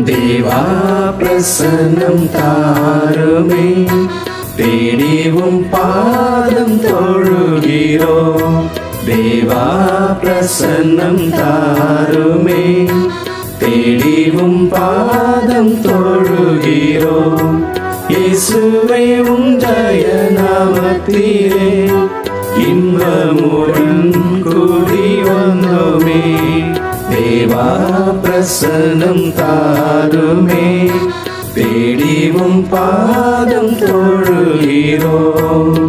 தேவா பிரசன்னம் தாருமே, தேடிவும் பாதம் தொழுகிறோம். தேவா பிரசன்னம் தாருமே, தேடிவும் பாதம் தொழுகிறோம். இயேசுவே உம்முடைய நாமத்திலே இன்பமுடன் கூடி வந்தோமே. தேவா பிரசன்னம் தாருமே, தேடிவும் பாதம் தொழுகிறோம்.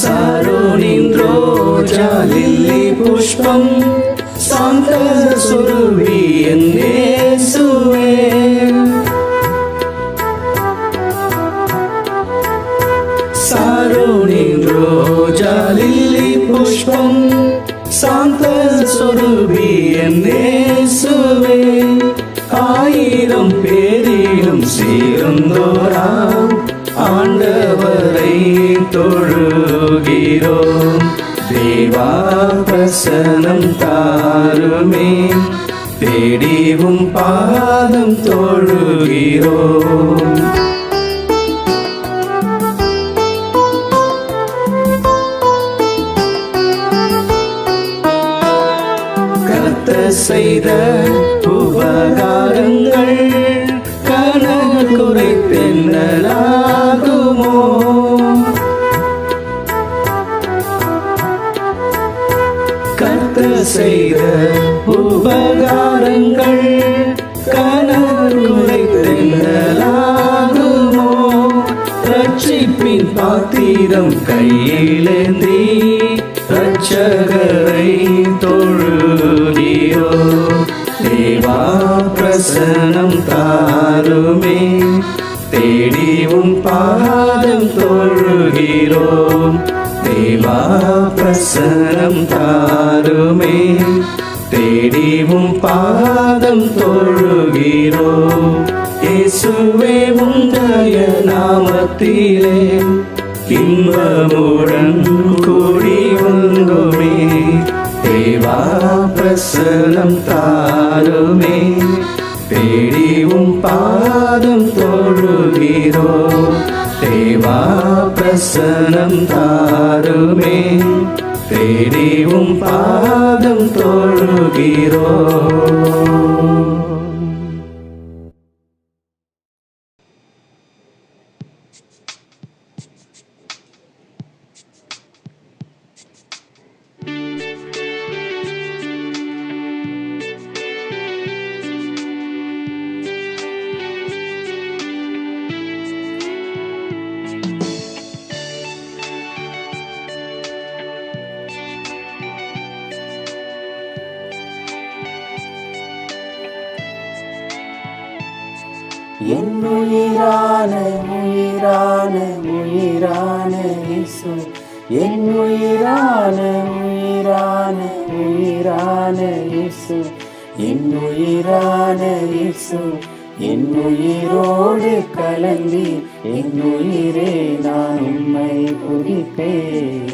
சாரோனின் ரோஜா லில்லி புஷ்பம், சாந்த சுரபி என் இயேசுவே. சாரோனின் ரோஜா லில்லி புஷ்பம், சாந்த சுரபி என் இயேசுவே. ஆயிரம் பேரிலும் சேர்ந்தோராம் ஆண்டவரை தொழுகிறோம். தேவா பிரசன்னம் தாருமே, தேடிவும் பாதம் தொழுகிறோம். கர்த்தர் செய்த உபகாரங்கள் கணக்கு குறைத்தென்னலாகுமோ? கர்த்தர் செய்த உபகாரங்கள் கணக்கு குறைத்தென்னலாகுமோ? ரட்சிப்பின் பாத்திரம் கையிலேந்தி ரட்சகரை தொழுகிறோம். தேவா பிரசன்னம் தாருமே, தேடிவும் பாதம் தொழுகிறோம். தேவா பிரசன்னம் தாருமே, தேடிவும் பாதம் தொழுகிறோம். இயேசுவே உம்முடைய நாமத்திலே இன்பமுடன் கூடி வந்தோமே. தேவா பிரசன்னம் தாருமே, தேடிவும் பாதம் தொழுகிறோம். தேவா பிரசன்னம் தாருமே, தேடிவும் பாதம் தொழுகிறோம். என் உயிரான உயிரான உயிரான இயேசு, என் உயிரான உயிரான உயிரான இயேசு, என் உயிரான இயேசு, என் உயிரோடு கலந்தி என் உயிரே நான் உம்மை துதிப்பேன்.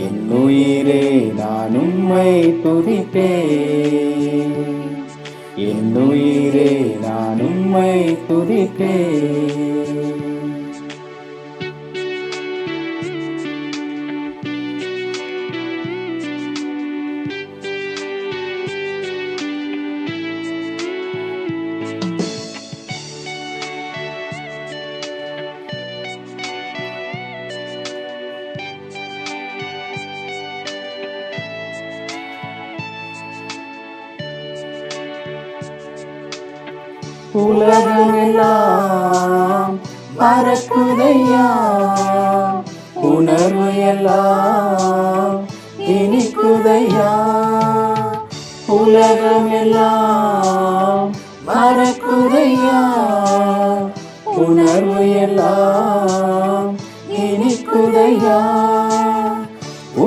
என் உயிரே நான் உம்மை துதிப்பேன். என் உயிரே நான் உம்மை துதிப்பேன். உலகமெல்லாம் மறக்குதையா, உணர்வு எல்லாம் இனிக்குதையா. உலகமெல்லாம் மறக்குதையா, உணர்வு எல்லாம் இனிக்குதையா.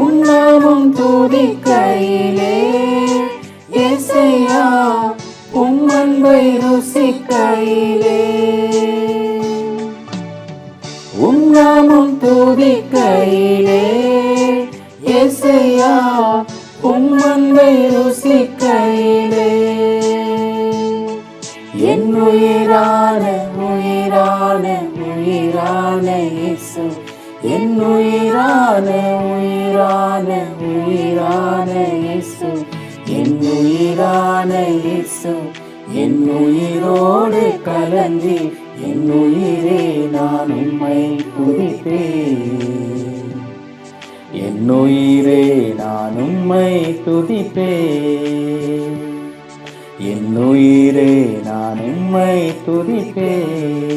உன்னாமம் துதிக்கையிலே இயேசையா, உம் அன்பை ருசிக்கையிலே. உம் நாமம் துதிக்கையிலே இயேசையா உம் அன்பை ருசிக்கையிலே என் உயிரான உயிரான உயிரான இயேசு என் உயிரான உயிரான உயிரான இயேசு என் உயிரான இயேசு என் உயிரோடு கலந்தி என் உயிரே நான் உம்மை துதிப்பேன் என் உயிரே நான் உம்மை துதிப்பேன் என் உயிரே நான் உம்மை துதிப்பேன்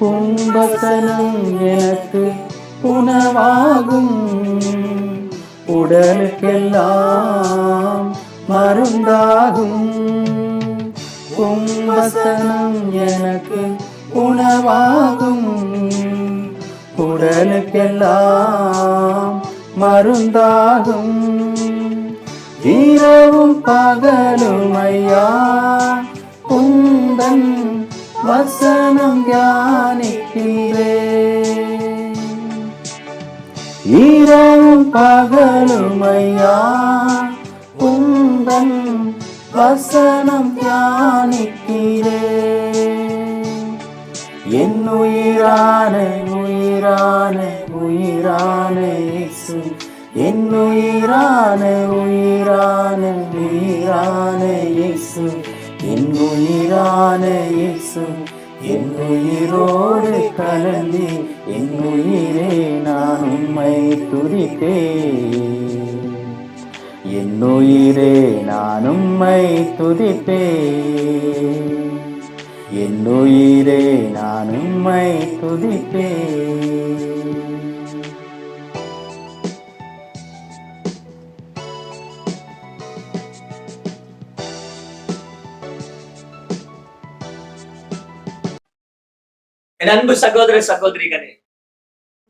உம் வசனம் எனக்கு உணவாகும் உடலுக்கெல்லாம் மருந்தாகும் உம் வசனம் எனக்கு உணவாகும் உடலுக்கெல்லாம் மருந்தாகும் இரவும் பகலும் ஐயா உந்தன் வசனம் தியானிக்கிறேன் இரவும் பகலும் ஐயா உந்தன் வசனம் தியானிக்கிறேன் என் உயிரான உயிரான உயிரான இயேசு என் உயிரான உயிரான உயிரான இயேசு என் உயிரான இயேசு என் உயிரோடு கலந்து என் உயிரே நான் உம்மை துதிப்பேன் என் உயிரே நான் உம்மை துதிப்பேன் என் உயிரே நான் உம்மை துதிப்பேன் என் அன்பு சகோதர சகோதரிகளே,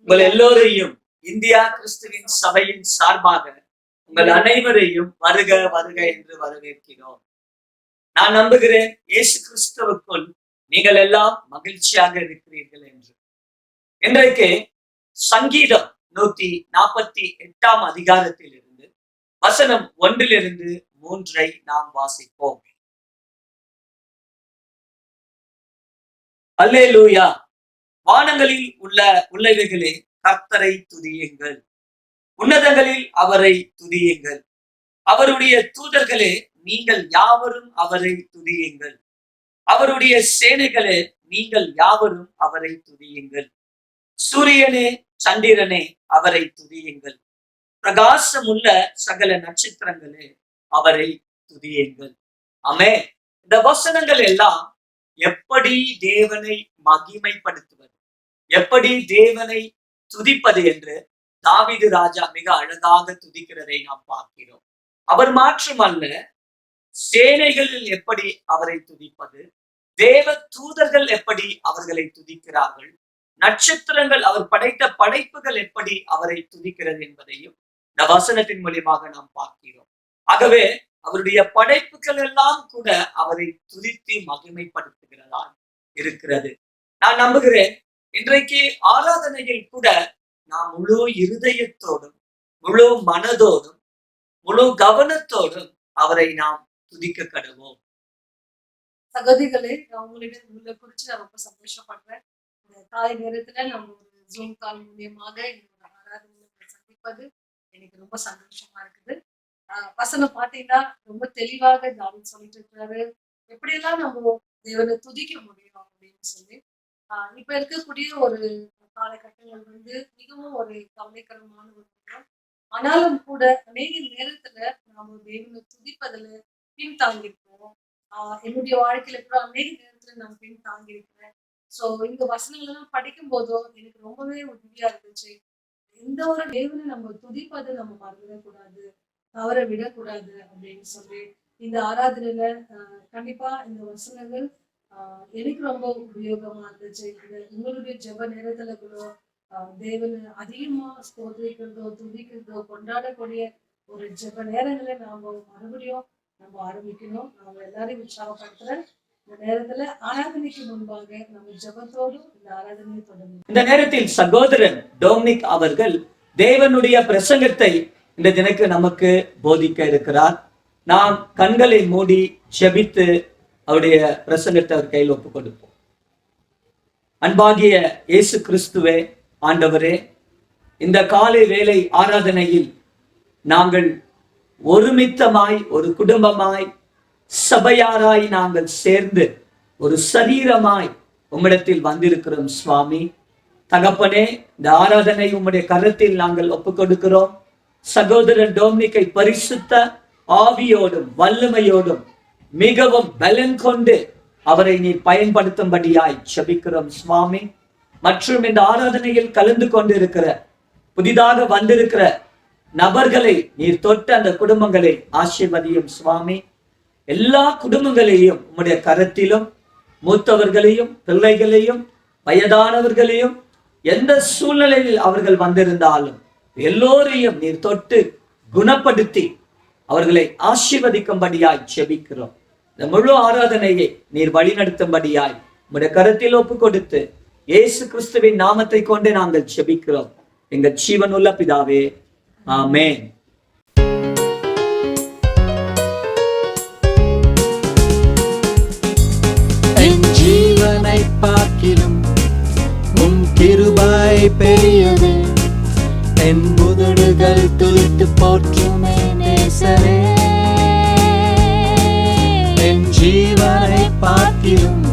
உங்கள் எல்லோரையும் இந்தியா கிறிஸ்துவின் சபையின் சார்பாக உங்கள் அனைவரையும் வருக வருக என்று வரவேற்கிறோம். நான் நம்புகிறேன் இயேசு கிறிஸ்துவுக்குள் நீங்கள் எல்லாம் மகிழ்ச்சியாக இருக்கிறீர்கள் என்று. இன்றைக்கு சங்கீதம் 148 அதிகாரத்தில் இருந்து வசனம் 1-3 நாம் வாசிப்போம். அல்லேலூயா. வானங்களில் உள்ளவைகளே கர்த்தரை துதியுங்கள், உன்னதங்களில் அவரை துதியுங்கள். அவருடைய தூதர்களே நீங்கள் யாவரும் அவரை துதியுங்கள். அவருடைய சேனைகளே நீங்கள் யாவரும் அவரை துதியுங்கள். சூரியனே சந்திரனே அவரை துதியுங்கள். பிரகாசமுள்ள சகல நட்சத்திரங்களே அவரை துதியுங்கள். ஆமே. இந்த வசனங்கள் எல்லாம் எப்படி தேவனை மகிமைப்படுத்துவது, எப்படி தேவனை துதிப்பது என்று தாவீது ராஜா மிக அழகாக துதிக்கிறதை நாம் பார்க்கிறோம். அவர் மாற்றமல்ல, சேனைகளில் எப்படி அவரை துதிப்பது, தேவ தூதர்கள் எப்படி அவர்களை துதிக்கிறார்கள், நட்சத்திரங்கள் அவர் படைத்த படைப்புகள் எப்படி அவரை துதிக்கிறது என்பதையும் இந்த வசனத்தின் மூலியமாக நாம் பார்க்கிறோம். ஆகவே அவருடைய படைப்புகள் எல்லாம் கூட அவரை துதித்து மகிமைப்படுத்துகிறதா இருக்கிறது. நான் நம்புகிறேன் இன்றைக்கு ஆராதனையில் கூட நாம் முழு இருதயத்தோடும் முழு மனதோடும் முழு கவனத்தோடும் அவரை நாம் துதிக்க கடவோம். சகோதரிகளே, உங்களை குறிச்சு நான் ரொம்ப சந்தோஷப்படுறேன். இந்த காலை நேரத்துல நம்ம ஒரு ஜூம் கால் மூலியமாக எங்களோட ஆராதனையை சந்திப்பது எனக்கு ரொம்ப சந்தோஷமா இருக்குது. வசனம் பாத்தீங்கன்னா ரொம்ப தெளிவாக தாவீது சொல்லிட்டு இருக்கிறாரு, எப்படியெல்லாம் நம்ம தேவனை துதிக்க முடியும் அப்படின்னு சொல்லி. இப்ப இருக்கக்கூடிய ஒரு காலகட்டங்கள் மிகவும் ஒரு கவலைக்கிடமான ஒரு நேரம். ஆனாலும் கூட அநேக நேரத்துல நாம தேவனை துதிப்பதுல பின்தாங்கிருக்கோம். என்னுடைய வாழ்க்கையில கூட அநேக நேரத்துல நான் பின்தாங்கி இருக்கிறேன். சோ இந்த வசனங்கள் எல்லாம் படிக்கும் போதோ எனக்கு ரொம்பவே உதவியா இருந்துச்சு. எந்த ஒரு தேவனை நம்ம துதிப்பதை நம்ம மறந்துடக்கூடாது, தவற விடக்கூடாது அப்படின்னு சொல்லி இந்த ஆராதனையில கண்டிப்பா இந்த வசனங்கள் எனக்கு ரொம்ப உபயோகமா இருந்துச்சு. இது உங்களுடைய ஜெப நேரத்துல கூட தேவனை அதிகமா ஸ்தோத்திரிக்கிறதோ, துதிக்கிறதோ, கொண்டாடக்கூடிய ஒரு ஜெப நேரங்களை நாம மறுபடியும் நம்ம ஆரம்பிக்கணும். நம்ம எல்லாரையும் உற்சாகப்படுத்துறேன். இந்த நேரத்துல ஆராதனைக்கு முன்பாக நம்ம ஜெபத்தோடு இந்த ஆராதனையை தொடங்கணும். இந்த நேரத்தில் சகோதரன் டொமினிக் அவர்கள் தேவனுடைய பிரசங்கத்தை இந்த தினக்கு நமக்கு போதிக்க இருக்கிறார். நாம் கண்களை மூடி ஜெபித்து அவருடைய பிரசங்கத்தை அவர் கையில் ஒப்புக் கொடுப்போம். அன்பாகிய இயேசு கிறிஸ்துவே, ஆண்டவரே, இந்த காலை வேளை ஆராதனையில் நாங்கள் ஒருமித்தமாய், ஒரு குடும்பமாய், சபையாராய் நாங்கள் சேர்ந்து ஒரு சரீரமாய் உம்மிடத்தில் வந்திருக்கிறோம் சுவாமி. தகப்பனே, இந்த ஆராதனை உம்முடைய கரத்தில் நாங்கள் ஒப்புக் கொடுக்கிறோம். சகோதரன் டொமினிக்கை பரிசுத்த ஆவியோடும் வல்லமையோடும் மிகவும் பலன் கொண்டு அவரை நீ பயன்படுத்தும்படியாய் ஜெபிக்கிறோம் சுவாமி. மற்றும் இந்த ஆராதனையில் கலந்து கொண்டிருக்கிற புதிதாக வந்திருக்கிற நபர்களை நீர் தொட்ட அந்த குடும்பங்களை ஆசீர்வதியும் சுவாமி. எல்லா குடும்பங்களையும் உம்முடைய கரத்திலும், மூத்தவர்களையும், பிள்ளைகளையும், வயதானவர்களையும், எந்த சூழ்நிலையில் அவர்கள் வந்திருந்தாலும் எல்லோரையும் நீர் தொட்டு குணப்படுத்தி அவர்களை ஆசீர்வதிக்கும்படியாய் ஜெபிக்கிறோம். இந்த முழு ஆராதனையை நீர் வழிநடத்தும்படியாய் உம்முடைய கரத்தில் ஒப்பு கொடுத்து இயேசு கிறிஸ்துவின் நாமத்தை கொண்டு நாங்கள் ஜெபிக்கிறோம் எங்கள் ஜீவனுள்ள பிதாவே, ஆமென். என் ஜீவனை பார்க்கிலும் உம் கிருபை பெரியது. என் உதடுகள் துதித்து போற்றுமே நேசரே. என் ஜீவனை பார்க்கிலும்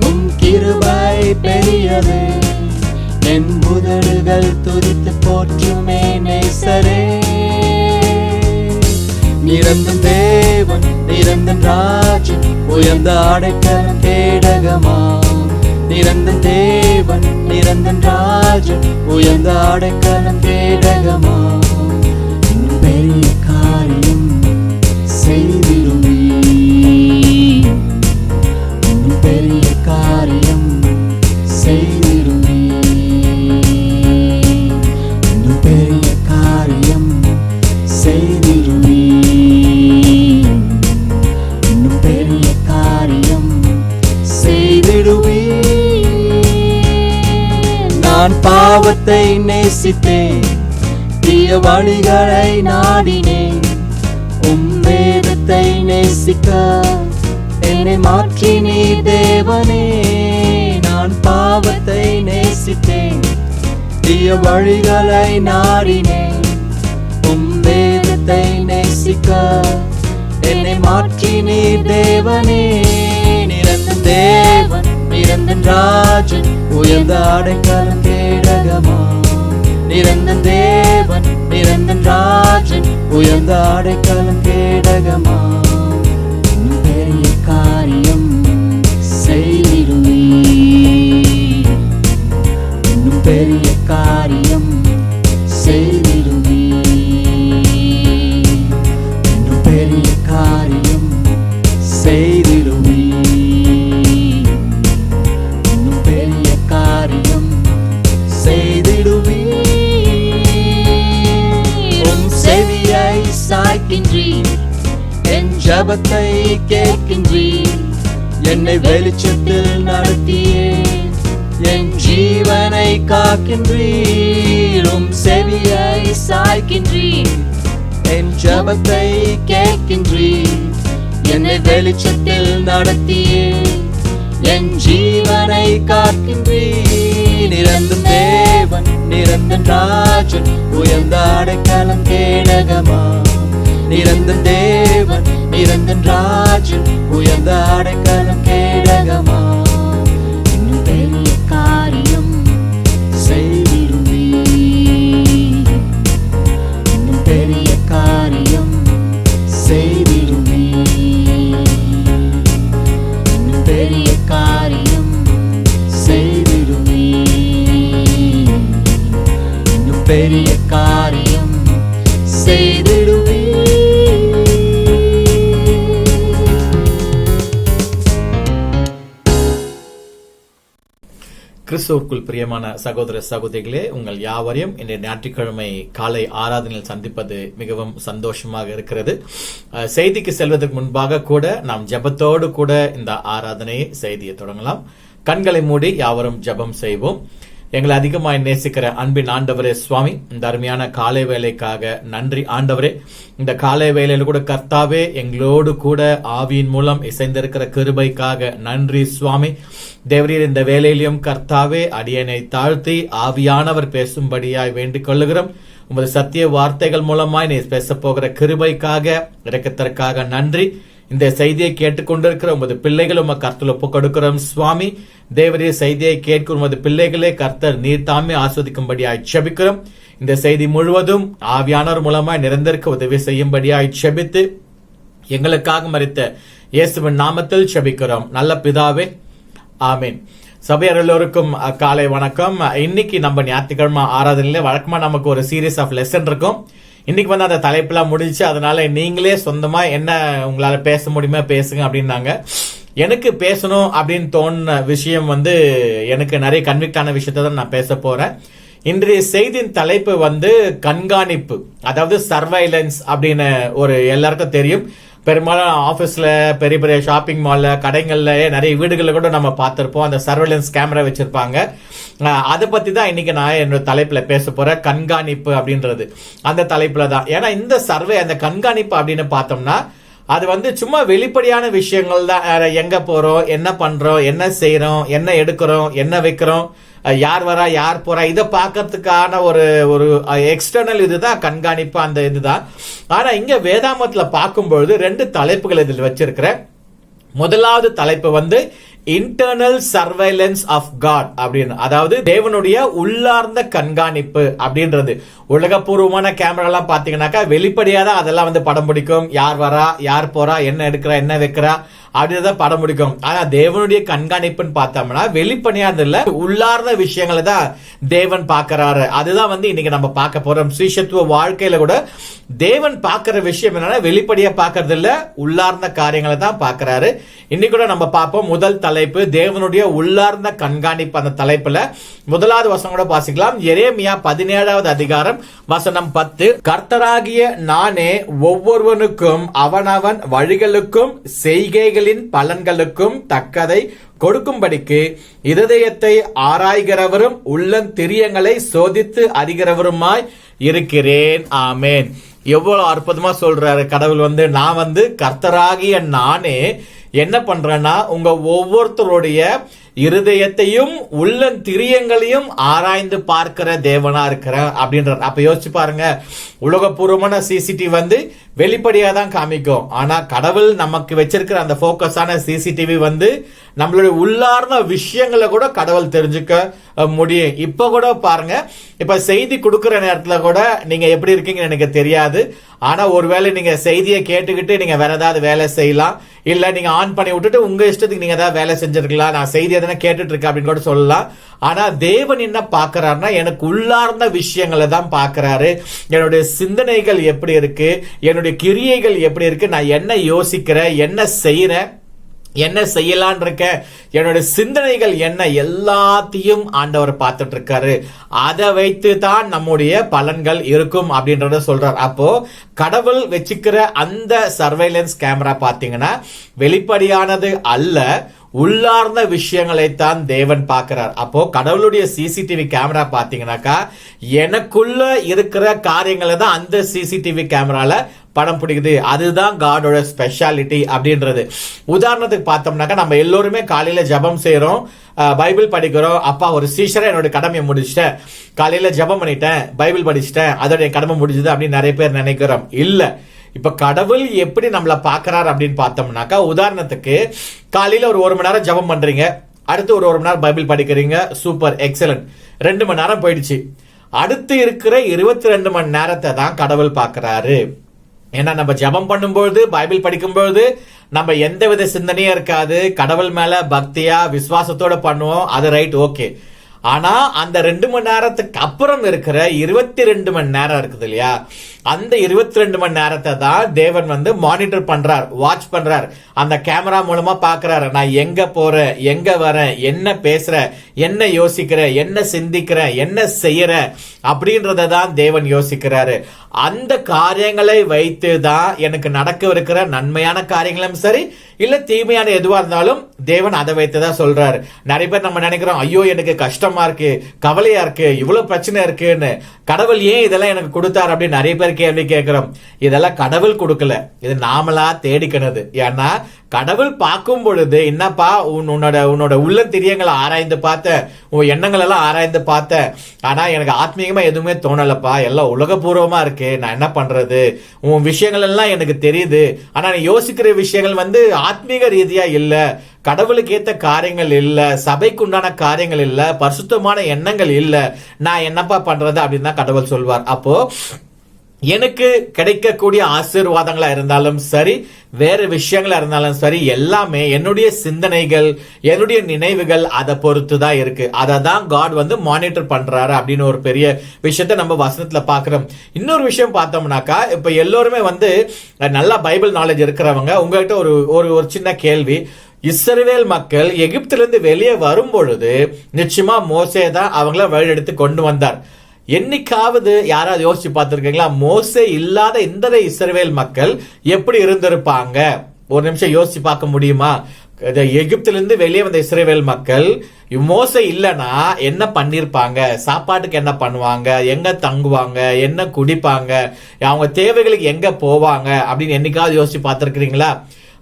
உம் கிருபை பெரியது. என் உதடுகள் துதித்து போற்றுமே நேசரே. நிரந்தன் தேவன், நிரந்தன் ராஜன், உயர்ந்த அடைக்கலம் கேடகமா. நிரந்தன் தேவன், நிரந்தன் ராஜன், உயர்ந்த அடைக்கலம் கேடகமா. இன்னும் பெரிய காரியம் செய்திடுமே. இன்னும் பெரிய காரியம் செய்திடுமே. இன்னும் பெரிய காரியம் செய்திடுமே. இன்னும் பெரிய காரியம் செய்திடுவே. நான் பாவத்தை நேசித்தேன், தீய வழிகளை நாடினேன். உம் வேதத்தை நேசிக்க என்னை மாற்றி நீ தேவனே. நான் பாவத்தை நேசித்தேன், தீய வழிகளை நாடினேன். உம் வேதத்தை நேசிக்க என்னை மாற்றி நீ தேவனே. நிரந்தன் தேவன், நிரந்தன் ராஜன், உயர்ந்த அடைக்கலம் கேடகமா. நிரந்தன் தேவன், நிரந்தன் ராஜன், உயர்ந்த அடைக்கலம் கேடகமா. இன்னும் பெரிய காரியம் செய்திடுவே. இன்னும் பெரிய காரியம் செய்திடுவே. இன்னும் பெரிய காரியம் செய்திடுவே. இன்னும் பெரிய காரியம் செய்திடுவே. உம் செவியை சாய்க்கின்றீர், என் ஜபத்தை கேட்கின்றீர். என்னை வெளிச்சத்தில் நடத்தியே என் ஜீவனை காக்கின்றீர். உம் செவியை சாய்க்கின்றீர், என் ஜபத்தை கேட்கின்றீர். என்னை வெளிச்சத்தில் நடத்தியே என் ஜீவனை காக்கின்றீர். நிரந்தன் தேவன், நிரந்தன் ராஜன், உயர்ந்த அடைக்கலம் கேடகமா. நிரந்தன் தேவன், நிரந்தன் ராஜன், உயர்ந்த அடைக்கலம் கேடகமா. இன்னும் பெரிய காரியம் செய்திடுவே. இன்னும் பெரிய காரியம் செய்திடுவே. இன்னும் பெரிய காரியம் செய்திடுவே. இன்னும் பெரிய காரியம் செய்திடுவே. கிறிஸ்துவுக்குள் பிரியமான சகோதர சகோதரிகளே, உங்கள் யாவரையும் இன்றைய ஞாயிற்றுக்கிழமை காலை ஆராதனையில் சந்திப்பது மிகவும் சந்தோஷமாக இருக்கிறது. செய்திக்கு செல்வதற்கு முன்பாக கூட நாம் ஜெபத்தோடு கூட இந்த ஆராதனை செய்தியை தொடங்கலாம். கண்களை மூடி யாவரும் ஜெபம் செய்வோம். எங்களை அதிகமாய் நேசிக்கிற அன்பின் ஆண்டவரே சுவாமி, இந்த அருமையான காலை வேலைக்காக நன்றி ஆண்டவரே. இந்த காலை வேலையில கூட கர்த்தாவே எங்களோடு கூட ஆவியின் மூலம் இசைந்திருக்கிற கிருபைக்காக நன்றி சுவாமி. தேவரீர், இந்த வேலையிலும் கர்த்தாவே அடியனை தாழ்த்தி ஆவியானவர் பேசும்படியாய் வேண்டிக் கொள்ளுகிறோம். உமது சத்திய வார்த்தைகள் மூலமாய் நீ பேச போகிற கிருபைக்காக இரக்கத்திற்காக நன்றி. இந்த செய்தியை கேட்டுக்கொண்டிருக்கிற உமது பிள்ளைகள் உமது கர்த்தர் ஒப்புக் கொடுக்கிறோம் சுவாமி. தேவரீர், செய்தியை கேட்கும் உமது பிள்ளைகளே கர்த்தர் நீர் தாமே ஆஸ்வதிக்கும்படியாய் செபிக்கிறோம். இந்த செய்தி முழுவதும் ஆவியானவர் மூலமாய் நிரந்தரிக்க உதவி செய்யும்படியாய் செபித்து எங்களுக்காக மரித்த இயேசுவின் நாமத்தில் செபிக்கிறோம் நல்ல பிதாவே, ஆமீன். சபையார் எல்லோருக்கும் காலை வணக்கம். இன்னைக்கு நம்ம ஞாயிற்றுக்கிழமை ஆராதனையில வழக்கமா நமக்கு ஒரு சீரீஸ் ஆஃப் லெசன் இருக்கும். இன்னைக்கு வந்து அந்த தலைப்பெல்லாம் முடிச்சு, அதனால நீங்களே சொந்தமா என்ன உங்களால பேச முடியுமா பேசுங்க அப்படின்னாங்க. எனக்கு பேசணும் அப்படின்னு தோணுன விஷயம் வந்து எனக்கு நிறைய கன்விக்டான விஷயத்தை தான் நான் பேச போறேன். இன்றைய செய்தியின் தலைப்பு வந்து கண்காணிப்பு, அதாவது சர்வைலன்ஸ் அப்படின்னு ஒரு எல்லாருக்கும் தெரியும். பெரும்பாலும் ஆபீஸ்ல, பெரிய பெரிய ஷாப்பிங் மால்ல, கடைகள்ல, நிறைய வீடுகளில் கூட நம்ம பார்த்திருப்போம் அந்த சர்வேலன்ஸ் கேமரா வச்சிருப்பாங்க. அதை பத்தி தான் இன்னைக்கு நான் என்னோட தலைப்புல பேச போறேன். கண்காணிப்பு அப்படின்றது அந்த தலைப்புல தான். ஏன்னா இந்த சர்வே, அந்த கண்காணிப்பு அப்படின்னு பார்த்தோம்னா அது வந்து சும்மா வெளிப்படையான விஷயங்கள் தான். எங்க போறோம், என்ன பண்றோம், என்ன செய்யறோம், என்ன எடுக்கிறோம், என்ன வைக்கிறோம், யார் வரா யார் போறா, இதை பார்க்கறதுக்கான ஒரு எக்ஸ்டர்னல் இதுதான் கண்காணிப்பு, அந்த இதுதான். ஆனா இங்க வேதாமத்துல பார்க்கும்பொழுது 2 தலைப்புகள் இதில் வச்சிருக்கிறேன். முதலாவது தலைப்பு வந்து இன்டர்னல் சர்வைலன்ஸ் ஆஃப் காட் அப்படின்னு, அதாவது தேவனுடைய உள்ளார்ந்த கண்காணிப்பு அப்படின்றது. உலகப்பூர்வமான கேமரா எல்லாம் பாத்தீங்கன்னாக்கா வெளிப்படையா தான் அதெல்லாம் வந்து படம் பிடிக்கும். யார் வரா யார் போறா, என்ன எடுக்கிறா என்ன வைக்கிறா அப்படின்றத படம் பிடிக்கும். ஆனா தேவனுடைய கண்காணிப்புன்னு பார்த்தோம்னா வெளிப்படையானது இல்ல, உள்ளார்ந்த விஷயங்களை தான் தேவன் பார்க்கிறாரு. அதுதான் வந்து இன்னைக்கு நம்ம பார்க்க போறோம். சுவிசேஷத்துவ வாழ்க்கையில கூட தேவன் பார்க்கிற விஷயம் என்னன்னா வெளிப்படையா பார்க்கறது இல்ல, உள்ளார்ந்த காரியங்களை தான் பார்க்கிறாரு. இன்னைக்கு கூட நம்ம பார்ப்போம். முதல் தலைப்பு தேவனுடைய உள்ளார்ந்த கண்காணிப்பு. அந்த தலைப்புல முதலாவது வசனம் கூட வாசிக்கலாம். எரேமியா 17வது அதிகாரம் வசனம் 10. கர்த்தராகிய நானே ஒவ்வொருவனுக்கும் அவனவன் வழிகளுக்கும் செய்கைகளின் பலன்களுக்கும் தக்கதை கொடுக்கும்படிக்கு இருதயத்தை ஆராய்கிறவரும் உள்ளந்திரியங்களை சோதித்து அறிகிறவருமாய் இருக்கிறேன். ஆமேன். எவ்வளவு அற்புதமா சொல்றாரு கடவுள். வந்து நான் வந்து கர்த்தராகிய நானே என்ன பண்றேன்னா உங்க ஒவ்வொருத்தருடைய இருதயத்தையும் உள்ளந்திரியங்களையும் ஆராய்ந்து பார்க்கிற தேவனா இருக்கிறேன் அப்படின்றார். அப்ப யோசிச்சு பாருங்க, உலகப்பூர்வமான சிசிடிவி வந்து வெளிப்படையா தான் காமிக்கும். ஆனா கடவுள் நமக்கு வச்சிருக்கிற அந்த போக்கஸான சிசிடிவி வந்து நம்மளுடைய உள்ளார்ந்த விஷயங்களை கூட கடவுள் தெரிஞ்சுக்க முடியும். இப்ப கூட பாருங்க, இப்ப செய்தி கொடுக்கிற நேரத்துல கூட நீங்க எப்படி இருக்கீங்கன்னு எனக்கு தெரியாது. ஆனா ஒருவேளை நீங்க செய்தியை கேட்டுக்கிட்டு நீங்க வேற ஏதாவது வேலை செய்யலாம், இல்ல நீங்க ஆன் பண்ணி விட்டுட்டு உங்க இஷ்டத்துக்கு நீங்க ஏதாவது வேலை செஞ்சிருக்கலாம். நான் செய்தி எதனா கேட்டுட்டு இருக்கேன் அப்படின்னு கூட சொல்லலாம். ஆனா தேவன் என்ன பாக்குறாருன்னா எனக்கு உள்ளார்ந்த விஷயங்களை தான் பாக்குறாரு. என்னுடைய சிந்தனைகள் எப்படி இருக்கு, என்னுடைய கிரியைகள் எப்படி இருக்கு, நான் என்ன யோசிக்கிறேன், என்ன செய்யறேன், என்ன செய்யலான் இருக்க, என்னோட சிந்தனைகள் என்ன, எல்லாத்தையும் ஆண்டவர் பார்த்துட்டு இருக்காரு. அதை வைத்து தான் நம்முடைய பலன்கள் இருக்கும் அப்படின்றத சொல்றார். அப்போ கடவுள் வச்சுக்கிற அந்த சர்வைலன்ஸ் கேமரா பாத்தீங்கன்னா வெளிப்படையானது அல்ல, உள்ளார்ந்த விஷயங்களைத்தான் தேவன் பார்க்கிறார். அப்போ கடவுளுடைய சிசிடிவி கேமரா பாத்தீங்கன்னாக்கா எனக்குள்ள இருக்கிற காரியங்களை தான் அந்த சிசிடிவி கேமரால படம் பிடிக்குது. அதுதான் காடோட ஸ்பெஷாலிட்டி அப்படின்றது. உதாரணத்துக்கு பார்த்தோம்னாக்கா நம்ம எல்லோருமே காலையில ஜெபம் செய்யறோம், பைபிள் படிக்கிறோம். அப்பா ஒரு சீஷரா என்னோட கடமையை முடிச்சிட்டேன், காலையில ஜெபம் பண்ணிட்டேன், பைபிள் படிச்சுட்டேன், அதோட என் கடமை முடிஞ்சது அப்படின்னு நிறைய பேர் நினைக்கிறோம். இல்ல, இப்ப கடவுள் எப்படி நம்மள பாக்குறாரு அப்படின்னு பார்த்தோம்னாக்கா, உதாரணத்துக்கு காலையில ஒரு மணி நேரம் ஜெபம் பண்றீங்க, அடுத்து ஒரு மணி நேரம் பைபிள் படிக்கிறீங்க, சூப்பர் எக்ஸலன்ட், 2 மணி நேரம் போயிடுச்சு. அடுத்து இருக்கிற 22 மணி நேரத்தை தான் கடவுள் பாக்குறாரு. ஏன்னா நம்ம ஜெபம் பண்ணும்போது, பைபிள் படிக்கும்போது நம்ம எந்த வித சிந்தனையும் இருக்காது, கடவுள் மேல பக்தியா விசுவாசத்தோட பண்ணுவோம், அது ரைட், ஓகே. ஆனா அந்த 2 மணி நேரத்துக்கு அப்புறம் இருக்கிற 22 மணி நேரம் இருக்குது இல்லையா, அந்த 22 மணி நேரத்தை தான் தேவன் வந்து மானிட்டர் பண்றார், வாட்ச் பண்றார். அந்த கேமரா மூலமா பாக்குறாரு, நான் எங்க போறேன், எங்க வரேன், என்ன பேசுறேன், என்ன யோசிக்கிறேன், என்ன சிந்திக்கிறேன், என்ன செய்யறேன் அப்படின்றத தான் தேவன் யோசிக்கிறாரு. அந்த காரியங்களை வைத்து தான் எனக்கு நடக்கவிருக்கிற நன்மையான காரியங்களும் சரி இல்ல தீமையான எதுவா இருந்தாலும் தேவன் அதை வைத்துதான் சொல்றாரு. நிறைய பேர் நம்ம நினைக்கிறோம், ஐயோ எனக்கு கஷ்டமா இருக்கு, கவலையா இருக்கு, இவ்வளவு பிரச்சனை இருக்குன்னு, கடவுள் ஏன் இதெல்லாம் எனக்கு கொடுத்தாரு அப்படின்னு நிறைய பேர் கேள்வி கேட்கிறோம். இதெல்லாம் கடவுள் கொடுக்கல, இது நாமளா தேடிக்கினது. ஏன்னா கடவுள் பார்க்கும் பொழுது என்னப்பா உன்னோட உள்ள திரியங்களை ஆராய்ந்து பார்த்த, உன் எண்ணங்கள் எல்லாம் ஆராய்ந்து பார்த்த, ஆனா எனக்கு ஆத்மீகமா எதுவுமே தோணலப்பா, எல்லாம் உலகபூர்வமா இருக்கு, நான் என்ன பண்றது, உன் விஷயங்கள் எல்லாம் எனக்கு தெரியுது, ஆனா நீ யோசிக்கிற விஷயங்கள் வந்து ஆத்மீக ரீதியா இல்ல, கடவுளுக்கு ஏத்த காரியங்கள் இல்ல, சபைக்கு உண்டான காரியங்கள் இல்ல, பரிசுத்தமான எண்ணங்கள் இல்ல, நான் என்னப்பா பண்றது அப்படின்னு தான் கடவுள் சொல்வார். அப்போ எனக்கு கிடைக்கக்கூடிய ஆசீர்வாதங்களா இருந்தாலும் சரி, வேற விஷயங்களா இருந்தாலும் சரி, எல்லாமே என்னுடைய சிந்தனைகள், என்னுடைய நினைவுகள் அதை பொறுத்து தான் இருக்கு. அதை தான் காட் வந்து மானிட்டர் பண்றாரு அப்படின்னு ஒரு பெரிய விஷயத்த நம்ம வசனத்துல பாக்குறோம். இன்னொரு விஷயம் பார்த்தோம்னாக்கா, இப்ப எல்லோருமே வந்து நல்லா பைபிள் நாலேஜ் இருக்கிறவங்க, உங்ககிட்ட ஒரு சின்ன கேள்வி. இஸ்ரவேல் மக்கள் எகிப்திலிருந்து வெளியே வரும் பொழுது நிச்சயமா மோசே தான் அவங்கள வழியெடுத்து கொண்டு வந்தார். என்னைக்காவது யாராவது யோசிச்சு பார்த்திருக்கீங்களா, மோசே இல்லாத இந்த இஸ்ரவேல் மக்கள் எப்படி இருந்திருப்பாங்க? ஒரு நிமிஷம் யோசிச்சு பார்க்க முடியுமா? எகிப்திலிருந்து வெளியே வந்த இஸ்ரவேல் மக்கள் மோசே இல்லைன்னா என்ன பண்ணிருப்பாங்க, சாப்பாட்டுக்கு என்ன பண்ணுவாங்க, எங்க தங்குவாங்க, என்ன குடிப்பாங்க, அவங்க தேவைகளுக்கு எங்க போவாங்க அப்படின்னு என்னைக்காவது யோசிச்சு பார்த்திருக்கிறீங்களா?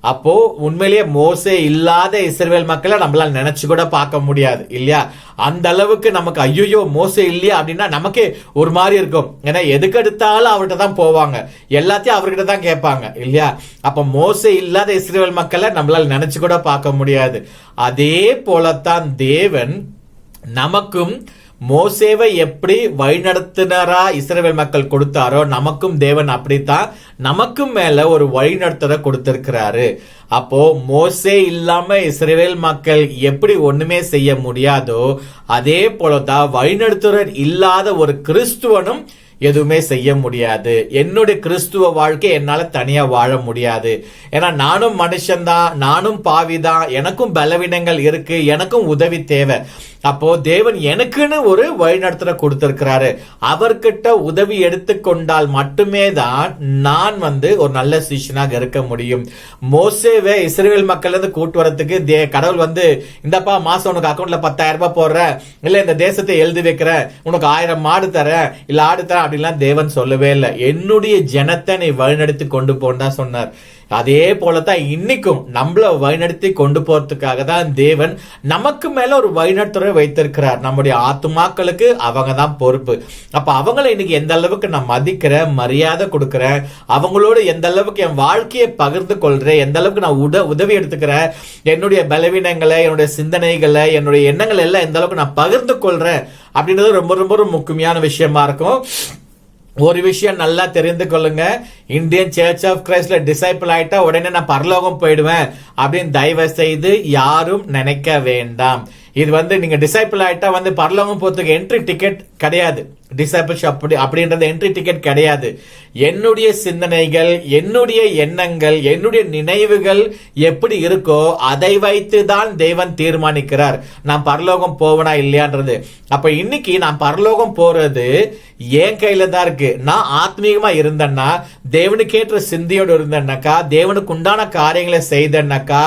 அப்போ உண்மையிலேயே மோசே இல்லாத இஸ்ரவேல் மக்களை நம்மளால நினைச்சு கூட பார்க்க முடியாது இல்லையா? அந்த அளவுக்கு நமக்கு ஐயோ மோசே இல்லையா அப்படின்னா நமக்கே ஒரு மாதிரி இருக்கும். ஏன்னா எதுக்கு எடுத்தாலும் அவர்கிட்ட தான் போவாங்க, எல்லாத்தையும் அவர்கிட்ட தான் கேட்பாங்க இல்லையா? அப்ப மோசே இல்லாத இஸ்ரவேல் மக்களை நம்மளால நினைச்சு கூட பார்க்க முடியாது. அதே போலத்தான் தேவன் நமக்கும் மோசேவை எப்படி வழிநடத்தினரா இஸ்ரவேல் மக்கள் கொடுத்தாரோ, நமக்கும் தேவன் அப்படித்தான் நமக்கும் மேல ஒரு வழிநடத்துற கொடுத்திருக்கிறாரு. அப்போ மோசே இல்லாம இஸ்ரவேல் மக்கள் எப்படி ஒண்ணுமே செய்ய முடியாதோ, அதே போலதான் வழிநடத்துறர் இல்லாத ஒரு கிறிஸ்துவனும் எதுவுமே செய்ய முடியாது. என்னுடைய கிறிஸ்துவ வாழ்க்கை என்னால தனியா வாழ முடியாது. ஏன்னா நானும் மனுஷன்தான், நானும் பாவிதான், எனக்கும் பலவீனங்கள் இருக்கு, எனக்கும் உதவி தேவை. அப்போ தேவன் எனக்குன்னு ஒரு வழிநடத்துற கொடுத்திருக்கிறாரு. அவர்கிட்ட உதவி எடுத்துக்கொண்டால் மட்டுமே தான் நான் வந்து ஒரு நல்ல சீஷனாக இருக்க முடியும். மோசேவை இஸ்ரவேல் மக்கள் இருந்து கூட்டு வரதுக்கு கடவுள் வந்து, இந்தப்பா மாசம் உனக்கு அக்கௌண்ட்ல 10,000 ரூபாய் போடுற, இல்ல இந்த தேசத்தை எழுதி வைக்கிற, உனக்கு 1000 மாடு தர, இல்ல ஆடு தர அப்படின்லாம் தேவன் சொல்லவே இல்லை. என்னுடைய ஜனத்தை நீ வழிநடத்தி கொண்டு போன்னு தான் சொன்னார். அதே போலதான் இன்னைக்கும் நம்மள வழிநடத்தி கொண்டு போறதுக்காக தான் தேவன் நமக்கு மேல ஒரு வழிநடத்துறை வைத்திருக்கிறார். நம்முடைய ஆத்துமாக்களுக்கு அவங்க தான் பொறுப்பு. அப்ப அவங்களை இன்னைக்கு எந்த அளவுக்கு நான் மதிக்கிறேன், மரியாதை கொடுக்கிறேன், அவங்களோட எந்த அளவுக்கு என் வாழ்க்கையை பகிர்ந்து கொள்றேன், எந்த அளவுக்கு நான் உதவி எடுத்துக்கிறேன், என்னுடைய பலவீனங்களை, என்னுடைய சிந்தனைகளை, என்னுடைய எண்ணங்கள் எல்லாம் எந்த அளவுக்கு நான் பகிர்ந்து கொள்றேன் அப்படின்றது ரொம்ப ரொம்ப ஒரு முக்கியமான விஷயமா இருக்கும். ஒரு விஷயம் நல்லா தெரிந்து கொள்ளுங்க, இந்தியன் சர்ச் ஆஃப் கிரைஸ்ட்ல டிசைபிள் ஆயிட்டா உடனே நான் பரலோகம் போயிடுவேன் அப்படின்னு தயவு செய்து யாரும் நினைக்க வேண்டாம். இது வந்து நீங்க டிசைபிள் ஆயிட்டா வந்து பரலோகம் போறதுக்கு என்ட்ரி டிக்கெட் கிடையாது. டிசைபிள்ஷிப் அப்படின்றது என்ட்ரி டிக்கெட் கிடையாது. என்னுடைய சிந்தனைகள், என்னுடைய எண்ணங்கள், என்னுடைய நினைவுகள் எப்படி இருக்கோ அதை வைத்து தான் தேவன் தீர்மானிக்கிறார் நான் பரலோகம் போவனா இல்லையான்றது. அப்ப இன்னைக்கு நான் பரலோகம் போறது என் கையில தான் இருக்கு. நான் ஆத்மீகமா இருந்தேன்னா, தேவனுக்கு ஏற்ற சிந்தையோடு இருந்தேன்னாக்கா, தேவனுக்கு உண்டான காரியங்களை செய்தேன்னாக்கா,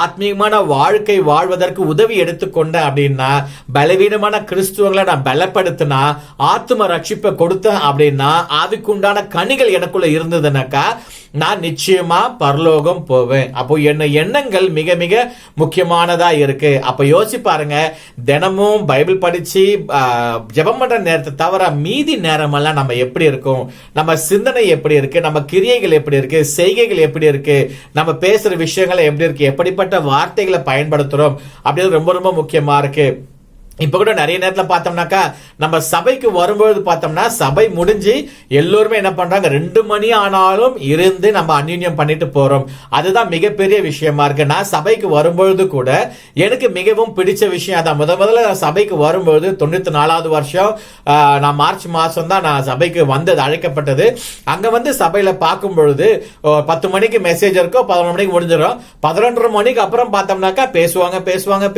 ஆத்மீகமான வாழ்க்கை வாழ்வதற்கு உதவி எடுத்துக்கொண்ட அப்படின்னா, பலவீனமான கிறிஸ்துவங்களை நான் பலப்படுத்தினா, ஆத்ம ரட்சிப்பை கொடுத்தேன் அப்படின்னா, அதுக்கு உண்டான கனிகள் எனக்குள்ள இருந்ததுனாக்கா நான் நிச்சயமா பரலோகம் போவேன். அப்போ என்ன எண்ணங்கள் மிக மிக முக்கியமானதா இருக்கு. அப்ப யோசிச்சு பாருங்க, தினமும் பைபிள் படிச்சு ஜெபம் பண்ற நேரத்தை தவிர மீதி நேரமெல்லாம் நம்ம எப்படி இருக்கும், நம்ம சிந்தனை எப்படி இருக்கு, நம்ம கிரியைகள் எப்படி இருக்கு, செய்கைகள் எப்படி இருக்கு, நம்ம பேசுற விஷயங்கள் எப்படி இருக்கு, எப்படிப்பட்ட வார்த்தைகளை பயன்படுத்துறோம் அப்படின்னு ரொம்ப ரொம்ப முக்கியமா இருக்கு. இப்ப கூட நிறைய நேரத்துல பார்த்தோம்னாக்கா நம்ம சபைக்கு வரும்போது பார்த்தோம்னா சபை முடிஞ்சு எல்லோருமே என்ன பண்றாங்க 2 மணி ஆனாலும் இருந்து நம்ம அந்யுன்யம் பண்ணிட்டு போறோம். அதுதான் மிகப்பெரிய விஷயமா இருக்கு. நான் சபைக்கு வரும்பொழுது கூட எனக்கு மிகவும் பிடிச்ச விஷயம் அதான். முதல்ல நான் சபைக்கு வரும்போது 94வது வருஷம் நான் மார்ச் மாசம் தான் நான் சபைக்கு வந்தது, அழைக்கப்பட்டது. அங்க வந்து சபையில பார்க்கும் பொழுது 10 மணிக்கு மெசேஜ் இருக்கோ 11 மணிக்கு முடிஞ்சிடும். 11:30 மணிக்கு அப்புறம் பார்த்தோம்னாக்கா பேசுவாங்க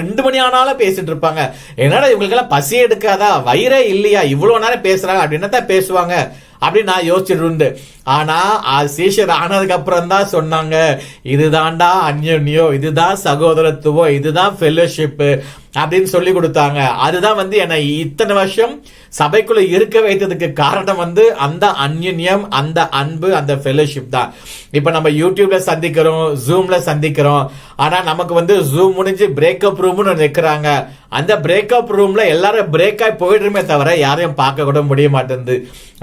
2 மணி ஆனாலும் பேசிட்டு இருப்பாங்க. என்னடா இவங்களுக்கு எல்லாம் பசி எடுக்காதா, வயிறே இல்லையா, இவ்வளவு நேரம் பேசுறாங்க அப்படின்னு தான் பேசுவாங்க அப்படின்னு நான் யோசிச்சுட்டு இருந்தேன். ஆனா சீஷர் ஆனதுக்கு அப்புறம் தான் சொன்னாங்க, இதுதான்டா அந்யோன்யம், இதுதான் சகோதரத்துவம், இதுதான் ஃபெல்லோஷிப் அப்படின்னு சொல்லி கொடுத்தாங்க. அதுதான் வந்து என்னை இத்தனை வருஷம் சபைக்குள்ள இருக்க வைத்ததுக்கு காரணம் வந்து அந்த அந்யோன்யம், அந்த அன்பு, அந்த ஃபெல்லோஷிப் தான். இப்ப நம்ம யூடியூப்ல சந்திக்கிறோம், ஜூம்ல சந்திக்கிறோம். ஆனா நமக்கு வந்து ஜூம் முடிஞ்சு பிரேக்கப் ரூம்னு நிற்கிறாங்க. அந்த பிரேக்கப் ரூம்ல எல்லாரும் பிரேக் ஆகி போயிடுமே தவிர யாரையும் பார்க்க கூட முடிய மாட்டேங்குது.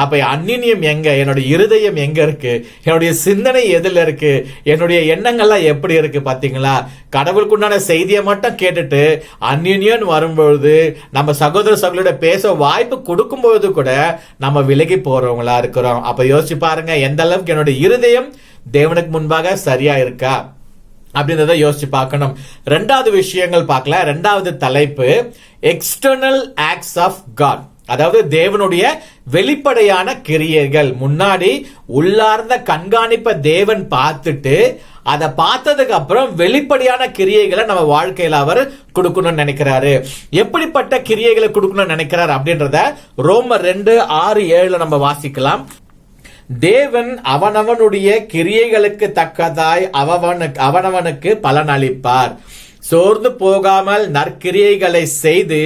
அப்ப அந்யோன்யம் எங்க, என்னுடைய இருதயம் எங்க இருக்கு, என்னுடைய சிந்தனை எதுல இருக்கு, என்னுடைய எண்ணங்கள்லாம் எப்படி இருக்கு பாத்தீங்களா? கடவுளுக்குண்டான செய்தியை மட்டும் கேட்டுட்டு அந்யோன்யம் வரும்பொழுது நம்ம சகோதர சகோதரோட பேச வாய்ப்பு கொடுக்கும்போது கூட நம்ம விலகி போறவங்களா இருக்கிறோம். அப்ப யோசிச்சு பாருங்க, எந்த அளவுக்கு என்னுடைய இருதயம் தேவனுக்கு முன்பாக சரியா இருக்கா அப்படின்றத யோசிச்சு பார்க்கணும். 2வது விஷயங்கள் பார்க்கல. 2வது தலைப்பு எக்ஸ்டர்னல் ஆக்ட்ஸ் ஆஃப் காட், அதாவது தேவனுடைய வெளிப்படையான கிரியைகள். முன்னாடி உள்ளார்ந்த கண்காணிப்ப தேவன் பார்த்துட்டு அதை பார்த்ததுக்கு அப்புறம் வெளிப்படையான கிரியைகளை நம்ம வாழ்க்கையில அவர் கொடுக்கணும்னு நினைக்கிறாரு. எப்படிப்பட்ட கிரியைகளை கொடுக்கணும்னு நினைக்கிறார் அப்படின்றத ரோமர் 2:6-7 நம்ம வாசிக்கலாம். தேவன் அவனவனுடைய கிரியைகளுக்கு தக்கதாய் அவனவனுக்கு பலன் அளிப்பார். சோர்ந்து போகாமல் நற்கிரியைகளை செய்து